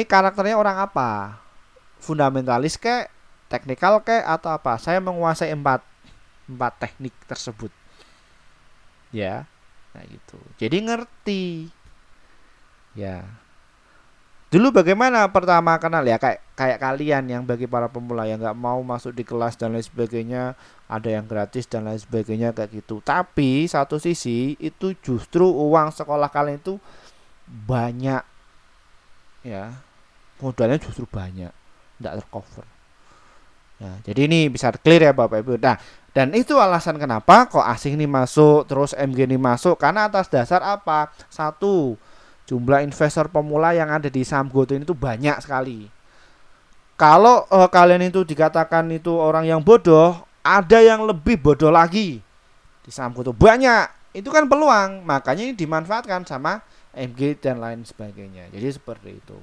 karakternya orang apa? Fundamentalis kek, teknikal kek atau apa? Saya menguasai empat teknik tersebut. Ya, nah gitu. Jadi ngerti. Ya. Dulu bagaimana pertama kenal ya kayak kayak kalian yang bagi para pemula yang nggak mau masuk di kelas dan lain sebagainya, ada yang gratis dan lain sebagainya kayak gitu. Tapi satu sisi itu justru uang sekolah kalian itu banyak ya. Modalnya justru banyak, nggak tercover. Ya, jadi ini bisa clear ya Bapak Ibu. Nah, dan itu alasan kenapa kok asing ini masuk, terus MG ini masuk karena atas dasar apa? Satu, jumlah investor pemula yang ada di saham GoTo ini tuh banyak sekali. Kalau kalian itu dikatakan itu orang yang bodoh, ada yang lebih bodoh lagi di saham GoTo banyak. Itu kan peluang, makanya ini dimanfaatkan sama MG dan lain sebagainya. Jadi seperti itu.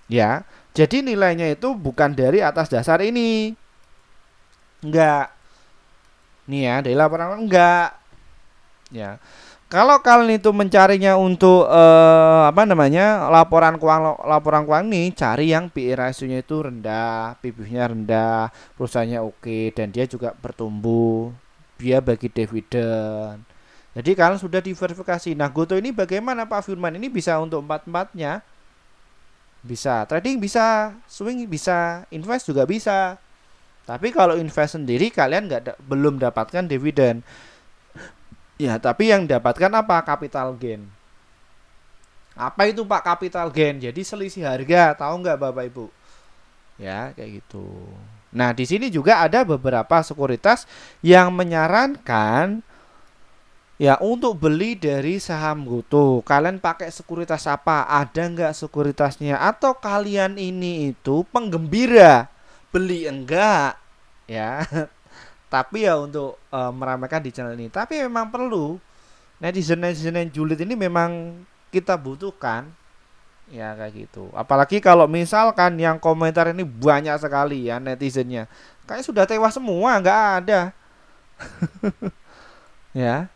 Ya, jadi nilainya itu bukan dari atas dasar ini. Enggak. Nih ya, dari laporan enggak. Ya. Kalau kalian itu mencarinya untuk apa namanya? Laporan keuangan nih, cari yang PE ratio-nya itu rendah, PB-nya rendah, perusahaannya oke dan dia juga bertumbuh. Dia bagi dividen. Jadi kalian sudah diverifikasi. Nah, GoTo ini bagaimana Pak Firman? Ini bisa untuk empat-empatnya. Bisa trading, bisa swing, bisa invest juga bisa. Tapi kalau invest sendiri kalian belum dapatkan dividen. Ya, tapi yang dapatkan apa? Capital gain. Apa itu Pak capital gain? Jadi selisih harga, tahu nggak Bapak Ibu? Ya, kayak gitu. Nah, di sini juga ada beberapa sekuritas yang menyarankan ya untuk beli dari saham GoTo. Kalian pakai sekuritas apa? Ada nggak sekuritasnya? Atau kalian ini itu penggembira? Beli enggak? Ya. Tapi ya untuk meramaikan di channel ini. Tapi memang perlu netizen yang julid ini memang kita butuhkan. Ya kayak gitu. Apalagi kalau misalkan yang komentar ini banyak sekali ya netizennya. Kayak sudah tewas semua, nggak ada. Ya.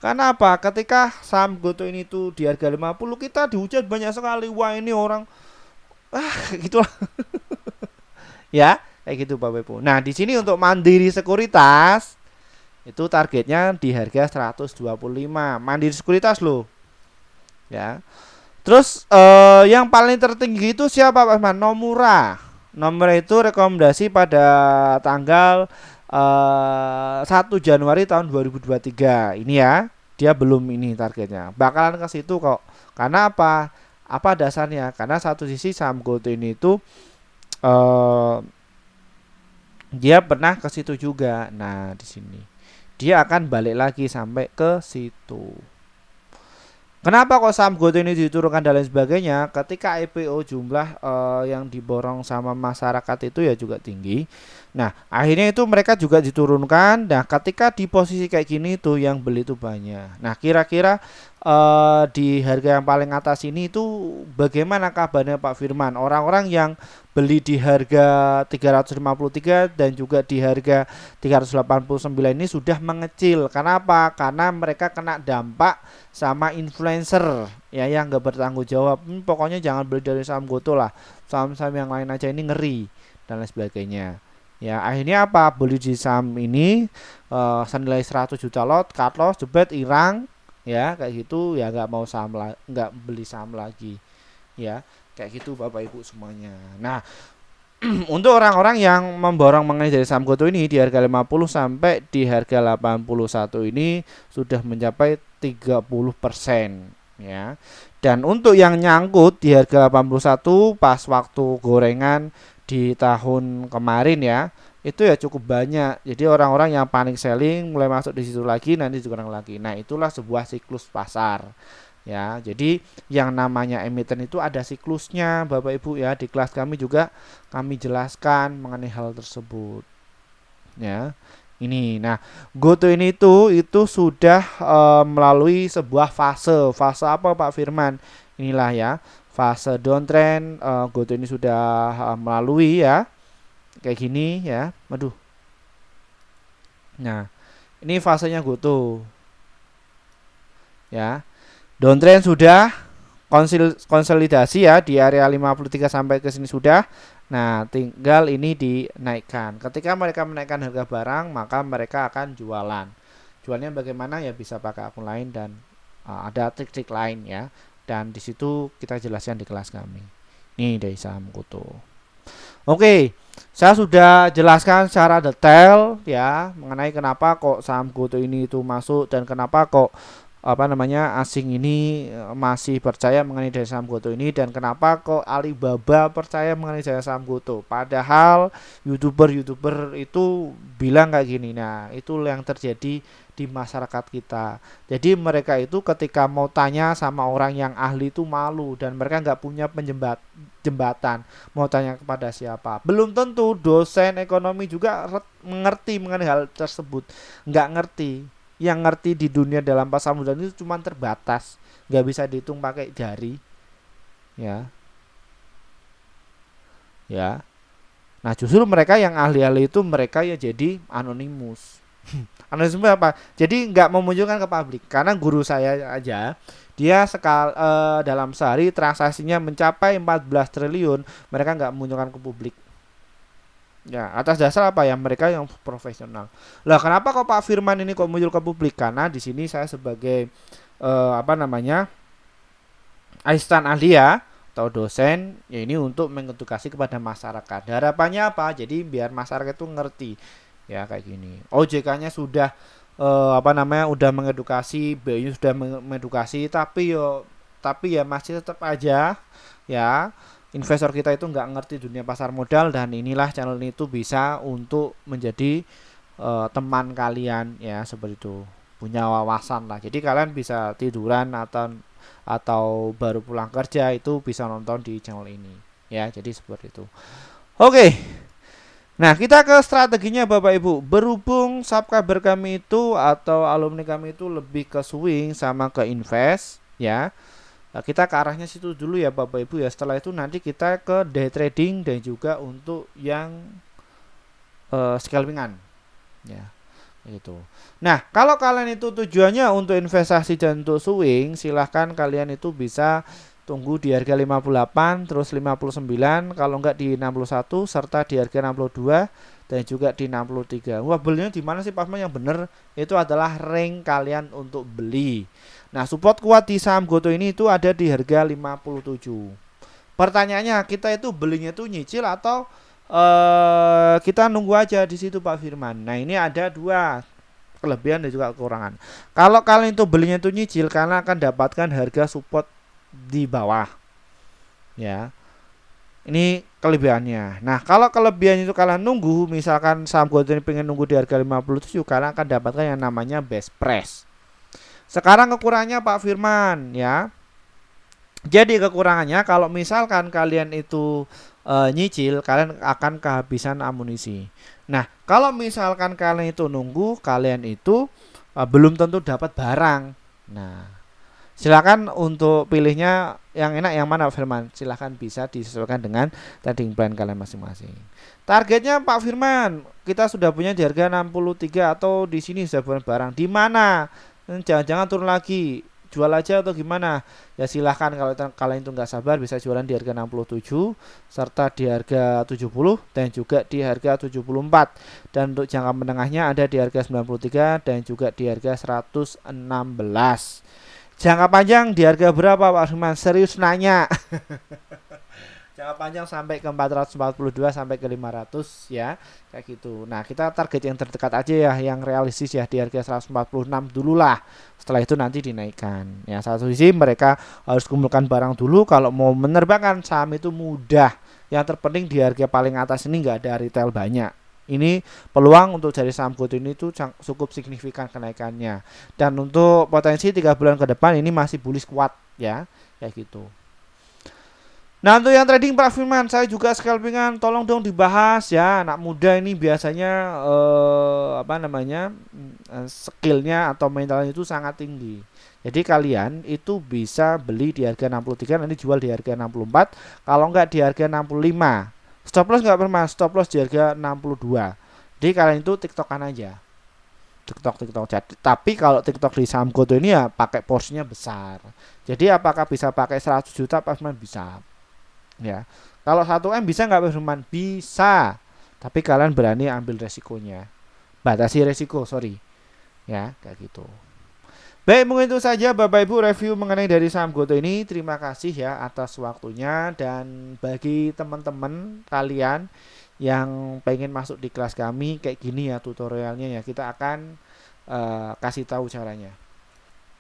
Karena apa? Ketika saham GoTo ini tuh di harga 50 kita dihujat banyak sekali. Wah, ini orang gitulah. Ya, kayak gitu Bapak Ibu. Nah, di sini untuk Mandiri Sekuritas itu targetnya di harga 125. Mandiri Sekuritas loh. Ya. Terus yang paling tertinggi itu siapa Pak Firman? Nomura. Nomura itu rekomendasi pada tanggal 1 Januari tahun 2023. Ini ya. Dia belum ini targetnya. Bakalan ke situ kok. Karena apa? Apa dasarnya? Karena satu sisi saham GoTo ini itu dia pernah ke situ juga. Nah, di sini dia akan balik lagi sampai ke situ. Kenapa kok saham GoTo ini diturunkan dan lain sebagainya? Ketika IPO jumlah yang diborong sama masyarakat itu ya juga tinggi. Nah, akhirnya itu mereka juga diturunkan. Nah, ketika di posisi kayak gini tuh yang beli itu banyak. Nah, kira-kira di harga yang paling atas ini itu bagaimana kabarnya Pak Firman? Orang-orang yang beli di harga 353 dan juga di harga 389 ini sudah mengecil. Kenapa? Karena mereka kena dampak sama influencer ya yang nggak bertanggung jawab. Pokoknya jangan beli dari saham GoTo lah. Saham-saham yang lain aja ini ngeri dan lain sebagainya. Ya akhirnya apa? Beli di saham ini senilai 100 juta lot, cut loss, jebret, irang ya kayak gitu ya nggak beli saham lagi ya kayak gitu Bapak Ibu semuanya. Nah Untuk orang-orang yang memborong mengenai dari saham GoTo ini di harga 50 sampai di harga 81 ini sudah mencapai 30% ya. Dan untuk yang nyangkut di harga 81 pas waktu gorengan di tahun kemarin ya, itu ya cukup banyak. Jadi orang-orang yang panic selling mulai masuk di situ lagi, nanti dikurang lagi. Nah, itulah sebuah siklus pasar. Ya, jadi yang namanya emiten itu ada siklusnya, Bapak Ibu ya. Di kelas kami juga kami jelaskan mengenai hal tersebut. Ya. Ini. Nah, GoTo ini itu sudah melalui sebuah fase. Fase apa Pak Firman? Inilah ya. Fase downtrend GoTo ini sudah melalui ya. Kayak gini ya. Aduh. Nah, ini fasenya GoTo. Ya. Downtrend sudah konsolidasi ya di area 53 sampai ke sini sudah. Nah, tinggal ini dinaikkan. Ketika mereka menaikkan harga barang, maka mereka akan jualan. Jualnya bagaimana ya, bisa pakai akun lain dan ada trik-trik lain ya. Dan di situ kita jelaskan di kelas kami. Ini dari saham GoTo. Oke, saya sudah jelaskan secara detail ya mengenai kenapa kok saham GoTo ini itu masuk dan kenapa kok asing ini masih percaya mengenai daya saham GoTo ini, dan kenapa kok Alibaba percaya mengenai daya saham GoTo padahal youtuber itu bilang kayak gini. Nah, itu yang terjadi di masyarakat kita. Jadi mereka itu ketika mau tanya sama orang yang ahli itu malu, dan mereka nggak punya jembatan mau tanya kepada siapa. Belum tentu dosen ekonomi juga mengerti mengenai hal tersebut, nggak ngerti. Yang ngerti di dunia dalam pasar modal itu cuma terbatas, nggak bisa dihitung pakai jari ya. Nah, justru mereka yang ahli-ahli itu mereka ya jadi anonimus. Anonimus apa? Jadi nggak memunculkan ke publik. Karena guru saya aja dia dalam sehari transaksinya mencapai 14 triliun, mereka nggak memunculkan ke publik. Ya, atas dasar apa ya? Mereka yang profesional. Lah, kenapa kok Pak Firman ini kok muncul ke publik? Karena di sini saya sebagai asisten ahli ya atau dosen, ya ini untuk mengedukasi kepada masyarakat. Harapannya apa? Jadi biar masyarakat itu ngerti. Ya kayak gini. OJK-nya sudah udah mengedukasi, BI sudah mengedukasi, tapi ya masih tetap aja ya investor kita itu nggak ngerti dunia pasar modal, dan inilah channel ini tuh bisa untuk menjadi teman kalian ya, seperti itu, punya wawasan lah. Jadi kalian bisa tiduran atau baru pulang kerja itu bisa nonton di channel ini ya. Jadi seperti itu. Oke. Nah, kita ke strateginya Bapak Ibu. Berhubung subscriber kami itu atau alumni kami itu lebih ke swing sama ke invest ya. Nah, kita ke arahnya situ dulu ya Bapak Ibu ya. Setelah itu nanti kita ke day trading dan juga untuk yang scalpingan ya, gitu. Nah, kalau kalian itu tujuannya untuk investasi dan untuk swing, silahkan kalian itu bisa tunggu di harga 58 terus 59, kalau enggak di 61 serta di harga 62 dan juga di 63. Wah, belinya di mana sih Pak Firman? Yang benar itu adalah rank kalian untuk beli. Nah, support kuat di saham GoTo ini itu ada di harga 57. Pertanyaannya, kita itu belinya itu nyicil atau kita nunggu aja di situ Pak Firman? Nah, ini ada dua kelebihan dan juga kekurangan. Kalau kalian itu belinya itu nyicil, kalian akan dapatkan harga support di bawah. Ya. Ini kelebihannya. Nah, kalau kelebihan itu kalian nunggu, misalkan saham GoTo ini pengen nunggu di harga 57, kalian akan dapatkan yang namanya best price. Sekarang kekurangannya Pak Firman ya. Jadi kekurangannya kalau misalkan kalian itu nyicil, kalian akan kehabisan amunisi. Nah, kalau misalkan kalian itu nunggu, kalian itu belum tentu dapat barang. Nah, silakan untuk pilihnya yang enak yang mana Firman. Silakan bisa disesuaikan dengan trading plan kalian masing-masing. Targetnya Pak Firman, kita sudah punya di harga 63 atau di sini sudah punya barang. Di mana? Jangan-jangan turun lagi, jual aja atau gimana? Ya silahkan, kalau kalian itu nggak sabar bisa jualan di harga 67 serta di harga 70 dan juga di harga 74, dan untuk jangka menengahnya ada di harga 93 dan juga di harga 116. Jangka panjang di harga berapa Pak Firman? Serius nanya. jangka panjang sampai ke 442 sampai ke 500 ya, kayak gitu. Nah, kita target yang terdekat aja ya, yang realistis ya, di harga 146 dulu lah. Setelah itu nanti dinaikkan. Ya, satu sisi mereka harus kumpulkan barang dulu. Kalau mau menerbangkan saham itu mudah. Yang terpenting di harga paling atas ini nggak ada retail banyak. Ini peluang untuk dari saham GoTo ini tuh cukup signifikan kenaikannya. Dan untuk potensi 3 bulan ke depan ini masih bullish kuat ya, kayak gitu. Nah, untuk yang trading Pak Firman, saya juga scalpingan, tolong dong dibahas ya. Anak muda ini biasanya skillnya atau mentalnya itu sangat tinggi. Jadi kalian itu bisa beli di harga 63, nanti jual di harga 64, kalau enggak di harga 65. Stop loss enggak pernah, stop loss di harga 62. Jadi kalian itu tiktokan aja. TikTok. Tapi kalau TikTok di saham GoTo ini ya pakai porsinya besar. Jadi apakah bisa pakai 100 juta Pak Firman? Bisa. Ya, kalau 1M bisa nggak Pak Firman? Bisa, tapi kalian berani ambil resikonya, batasi resiko, sorry ya, kayak gitu. Baik, mungkin itu saja Bapak Ibu review mengenai dari saham GoTo ini. Terima kasih ya atas waktunya, dan bagi teman-teman kalian yang pengen masuk di kelas kami kayak gini ya tutorialnya ya, kita akan kasih tahu caranya.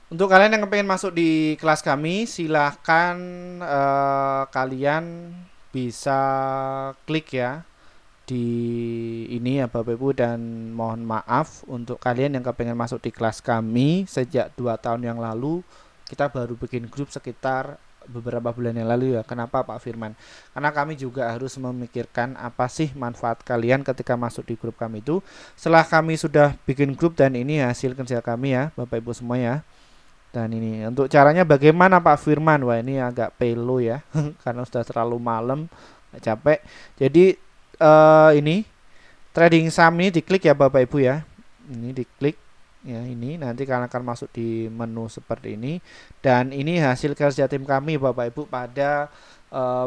Untuk kalian yang pengen masuk di kelas kami, silahkan kalian bisa klik ya di ini ya Bapak Ibu, dan mohon maaf untuk kalian yang kepengen masuk di kelas kami sejak 2 tahun yang lalu. Kita baru bikin grup sekitar beberapa bulan yang lalu ya. Kenapa Pak Firman? Karena kami juga harus memikirkan apa sih manfaat kalian ketika masuk di grup kami itu. Setelah kami sudah bikin grup, dan ini hasil kerja kami ya Bapak Ibu semua ya. Dan ini untuk caranya bagaimana Pak Firman? Wah, ini agak pelo ya karena sudah terlalu malam, capek. Jadi ini trading saham ini diklik ya Bapak Ibu ya. Ini diklik ya, ini nanti kalian akan masuk di menu seperti ini. Dan ini hasil kerja tim kami Bapak Ibu pada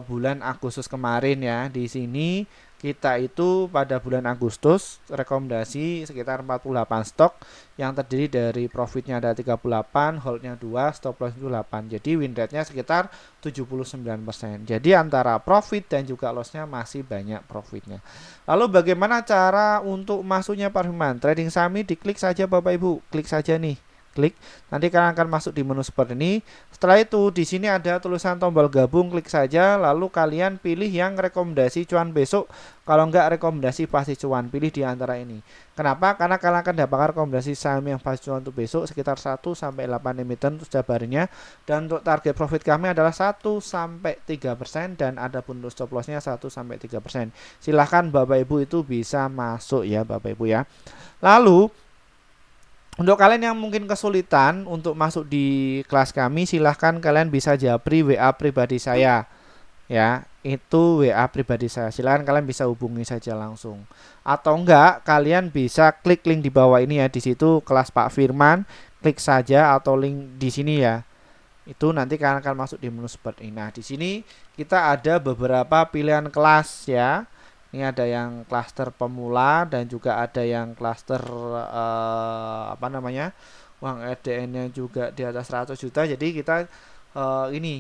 bulan Agustus kemarin ya. Di sini kita itu pada bulan Agustus rekomendasi sekitar 48 stok yang terdiri dari profitnya ada 38, holdnya 2, stop loss 8. Jadi win rate-nya sekitar 79%. Jadi antara profit dan juga loss-nya masih banyak profitnya. Lalu bagaimana cara untuk masuknya Pak Firman? Trading saham ini diklik saja Bapak Ibu, klik saja nih. Klik, nanti kalian akan masuk di menu seperti ini. Setelah itu di sini ada tulisan tombol gabung, klik saja, lalu kalian pilih yang rekomendasi cuan besok. Kalau enggak rekomendasi pasti cuan, pilih di antara ini. Kenapa? Karena kalian akan dapatkan rekomendasi saham yang pasti cuan untuk besok sekitar 1 sampai 8 emiten setiap harinya. Dan untuk target profit kami adalah 1 sampai 3% dan ada pun stop loss-nya 1 sampai 3%. Silahkan Bapak Ibu itu bisa masuk ya Bapak Ibu ya. Lalu untuk kalian yang mungkin kesulitan untuk masuk di kelas kami, silahkan kalian bisa japri WA pribadi saya ya, itu WA pribadi saya. Silahkan kalian bisa hubungi saja langsung, atau enggak kalian bisa klik link di bawah ini ya, di situ kelas Pak Firman, klik saja, atau link di sini ya, itu nanti kalian akan masuk di menu seperti ini. Nah, di sini kita ada beberapa pilihan kelas ya. Ini ada yang klaster pemula dan juga ada yang klaster uang RDN-nya juga di atas 100 juta. Jadi kita ini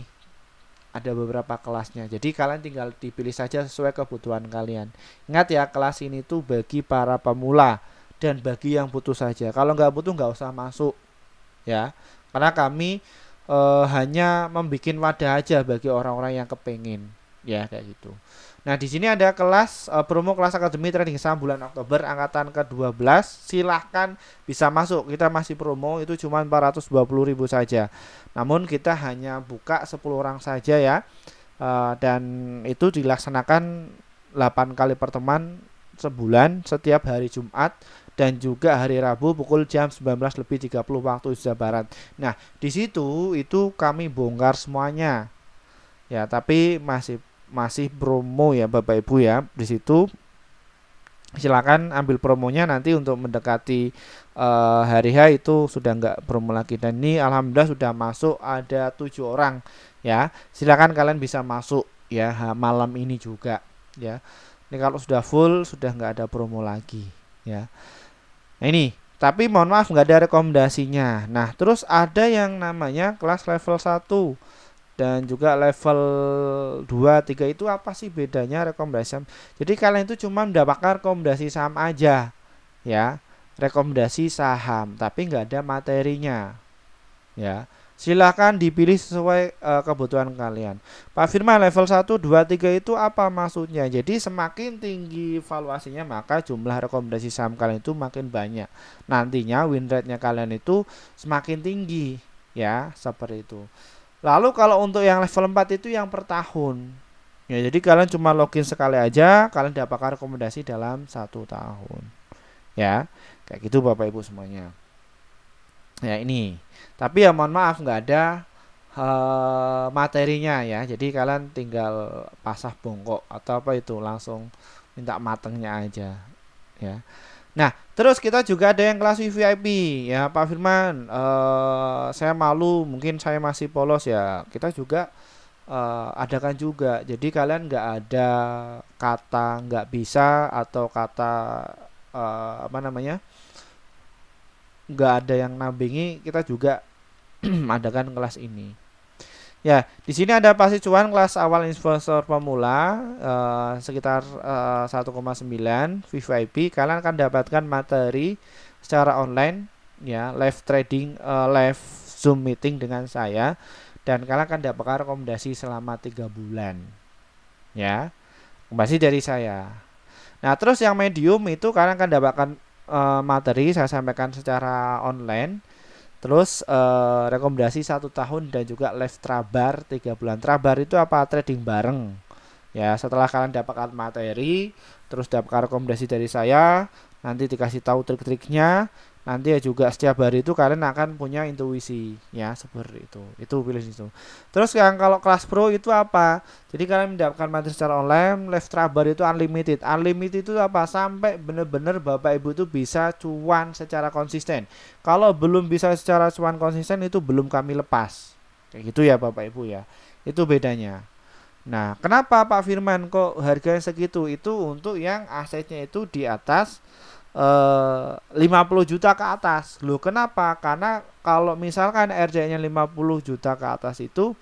ada beberapa kelasnya. Jadi kalian tinggal dipilih saja sesuai kebutuhan kalian. Ingat ya, kelas ini tuh bagi para pemula dan bagi yang butuh saja. Kalau nggak butuh nggak usah masuk ya. Karena kami hanya membuat wadah aja bagi orang-orang yang kepengen ya, kayak gitu. Nah, di sini ada kelas promo kelas Akademi Trading Saham bulan Oktober angkatan ke-12. Silahkan bisa masuk. Kita masih promo itu cuma 420.000 saja. Namun kita hanya buka 10 orang saja ya. Dan itu dilaksanakan 8 kali pertemuan sebulan setiap hari Jumat dan juga hari Rabu pukul jam 19.30 waktu Indonesia Barat. Nah, di situ itu kami bongkar semuanya. Ya, tapi masih promo ya Bapak Ibu ya. Di situ silakan ambil promonya, nanti untuk mendekati hari H itu sudah enggak promo lagi. Dan ini alhamdulillah sudah masuk ada 7 orang ya. Silakan kalian bisa masuk ya malam ini juga ya. Ini kalau sudah full sudah enggak ada promo lagi ya. Nah, ini tapi mohon maaf enggak ada rekomendasinya. Nah, terus ada yang namanya kelas level 1 dan juga level 2, 3 itu apa sih bedanya rekomendasi saham? Jadi kalian itu cuma mendapatkan rekomendasi saham aja ya, rekomendasi saham tapi nggak ada materinya ya. Silakan dipilih sesuai kebutuhan kalian. Pak Firman, level 1, 2, 3 itu apa maksudnya? Jadi semakin tinggi valuasinya maka jumlah rekomendasi saham kalian itu makin banyak. Nantinya win rate-nya kalian itu semakin tinggi ya, seperti itu. Lalu kalau untuk yang level 4 itu yang per tahun. Ya, jadi kalian cuma login sekali aja, kalian dapatkan rekomendasi dalam 1 tahun. Ya, kayak gitu Bapak Ibu semuanya. Ya ini, tapi ya mohon maaf nggak ada materinya ya. Jadi kalian tinggal pasah bongkok atau apa itu langsung minta matengnya aja ya. Nah terus kita juga ada yang kelas VIP ya Pak Firman. Saya malu mungkin saya masih polos ya. Kita juga adakan juga. Jadi kalian nggak ada kata nggak bisa atau kata apa namanya, nggak ada yang nambingi, kita juga adakan kelas ini. Ya, di sini ada pasti cuan kelas awal investor pemula sekitar 1,9 VVIP. Kalian akan dapatkan materi secara online ya, live trading, live Zoom meeting dengan saya, dan kalian akan dapatkan rekomendasi selama 3 bulan. Ya, rekomendasi dari saya. Nah, terus yang medium itu kalian akan dapatkan materi saya sampaikan secara online. Terus rekomendasi 1 tahun dan juga live trabar 3 bulan. Trabar itu apa? Trading bareng. Ya, setelah kalian dapatkan materi, terus dapatkan rekomendasi dari saya, nanti dikasih tahu trik-triknya. Nanti ya juga setiap hari itu kalian akan punya intuisi ya, seperti itu. Itu pilih itu. Terus yang kalau kelas pro itu apa? Jadi kalian mendapatkan materi secara online, live trabar itu unlimited. Unlimited itu apa? Sampai benar-benar Bapak Ibu itu bisa cuan secara konsisten. Kalau belum bisa secara cuan konsisten itu belum kami lepas. Kayak gitu ya Bapak Ibu ya. Itu bedanya. Nah, kenapa Pak Firman kok harganya segitu? Itu untuk yang asetnya itu di atas 50 juta ke atas. Loh, kenapa? Karena kalau misalkan RJ-nya 50 juta ke atas itu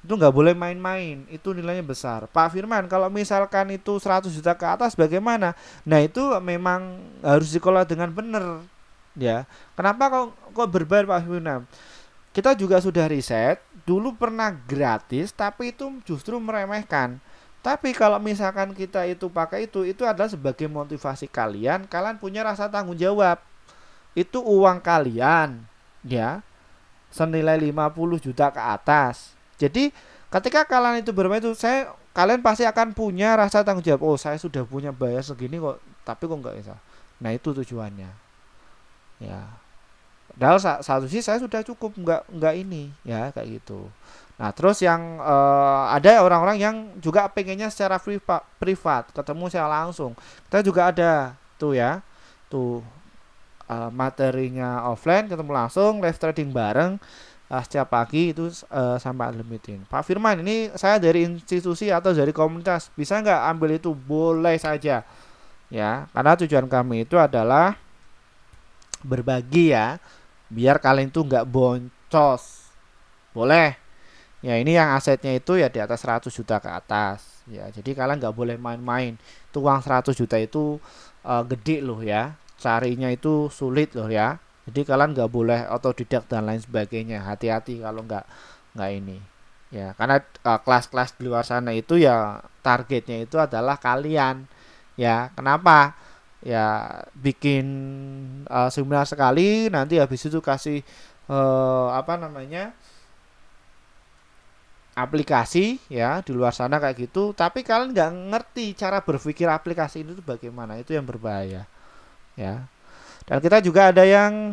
nggak boleh main-main, itu nilainya besar. Pak Firman, kalau misalkan itu 100 juta ke atas bagaimana? Nah, itu memang harus dikelola dengan benar ya. Kenapa kok berbayar Pak Firman? Kita juga sudah riset, dulu pernah gratis tapi itu justru meremehkan. Tapi kalau misalkan kita itu pakai itu adalah sebagai motivasi kalian, kalian punya rasa tanggung jawab. Itu uang kalian ya, senilai 50 juta ke atas. Jadi ketika kalian itu bermain itu kalian pasti akan punya rasa tanggung jawab. Oh, saya sudah punya bayar segini kok, tapi kok nggak bisa. Nah, itu tujuannya. Ya. Padahal satu sih saya sudah cukup, nggak ini ya, kayak gitu. Nah, terus yang ada orang-orang yang juga pengennya secara privat, ketemu saya langsung. Kita juga ada tuh ya, tuh materinya offline, ketemu langsung, live trading bareng setiap pagi itu sampai unlimited. Pak Firman, ini saya dari institusi atau dari komunitas, bisa nggak ambil itu? Boleh saja ya, karena tujuan kami itu adalah berbagi ya, biar kalian itu nggak boncos. Boleh. Ya, ini yang asetnya itu ya di atas 100 juta ke atas. Ya, jadi kalian nggak boleh main-main. Itu uang 100 juta itu gede loh ya. Carinya itu sulit loh ya. Jadi kalian nggak boleh otodidak dan lain sebagainya. Hati-hati kalau nggak ini. Ya, karena kelas-kelas di luar sana itu ya targetnya itu adalah kalian. Ya, kenapa? Ya, bikin seminar sekali, nanti habis itu kasih apa namanya, aplikasi ya di luar sana kayak gitu, tapi kalian nggak ngerti cara berpikir aplikasi itu bagaimana, itu yang berbahaya ya. Dan kita juga ada yang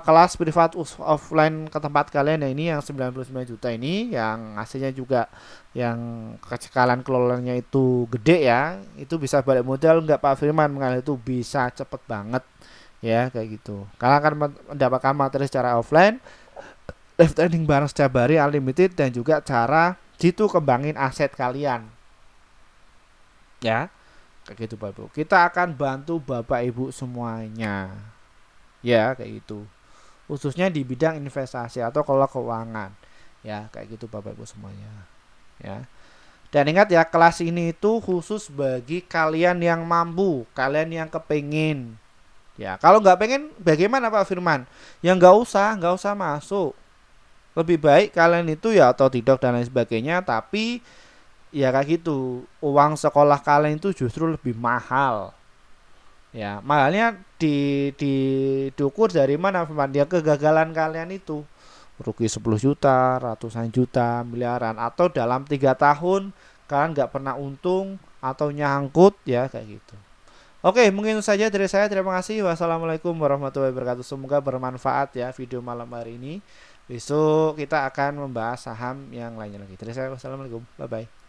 kelas privat offline ke tempat kalian ya, ini yang 99 juta ini, yang hasilnya juga yang kecekalan kelolanya itu gede ya, itu bisa balik modal nggak Pak Firman? Mengalir itu bisa cepet banget ya, kayak gitu. Kalian akan mendapatkan materi secara offline, live trading bareng setiap hari unlimited, dan juga cara jitu kembangin aset kalian ya, kayak gitu Bapak Ibu. Kita akan bantu Bapak Ibu semuanya ya, kayak gitu, khususnya di bidang investasi atau kelola keuangan Ya, kayak gitu Bapak Ibu semuanya. Ya. Dan ingat ya, kelas ini itu khusus bagi kalian yang mampu, kalian yang kepingin. Ya, kalau nggak pengen, bagaimana Pak Firman? Ya nggak usah masuk. Lebih baik kalian itu ya atau tidak dan lain sebagainya. Tapi ya kayak gitu, uang sekolah kalian itu justru lebih mahal. Ya, mahalnya diukur dari mana Firman? Ya kegagalan kalian itu. Rugi 10 juta, ratusan juta, miliaran, atau dalam 3 tahun kalian nggak pernah untung atau nyangkut ya kayak gitu. Oke, mungkin itu saja dari saya. Terima kasih. Wassalamualaikum warahmatullahi wabarakatuh. Semoga bermanfaat ya video malam hari ini. Besok kita akan membahas saham yang lainnya lagi. Dari saya, wassalamualaikum. Bye bye.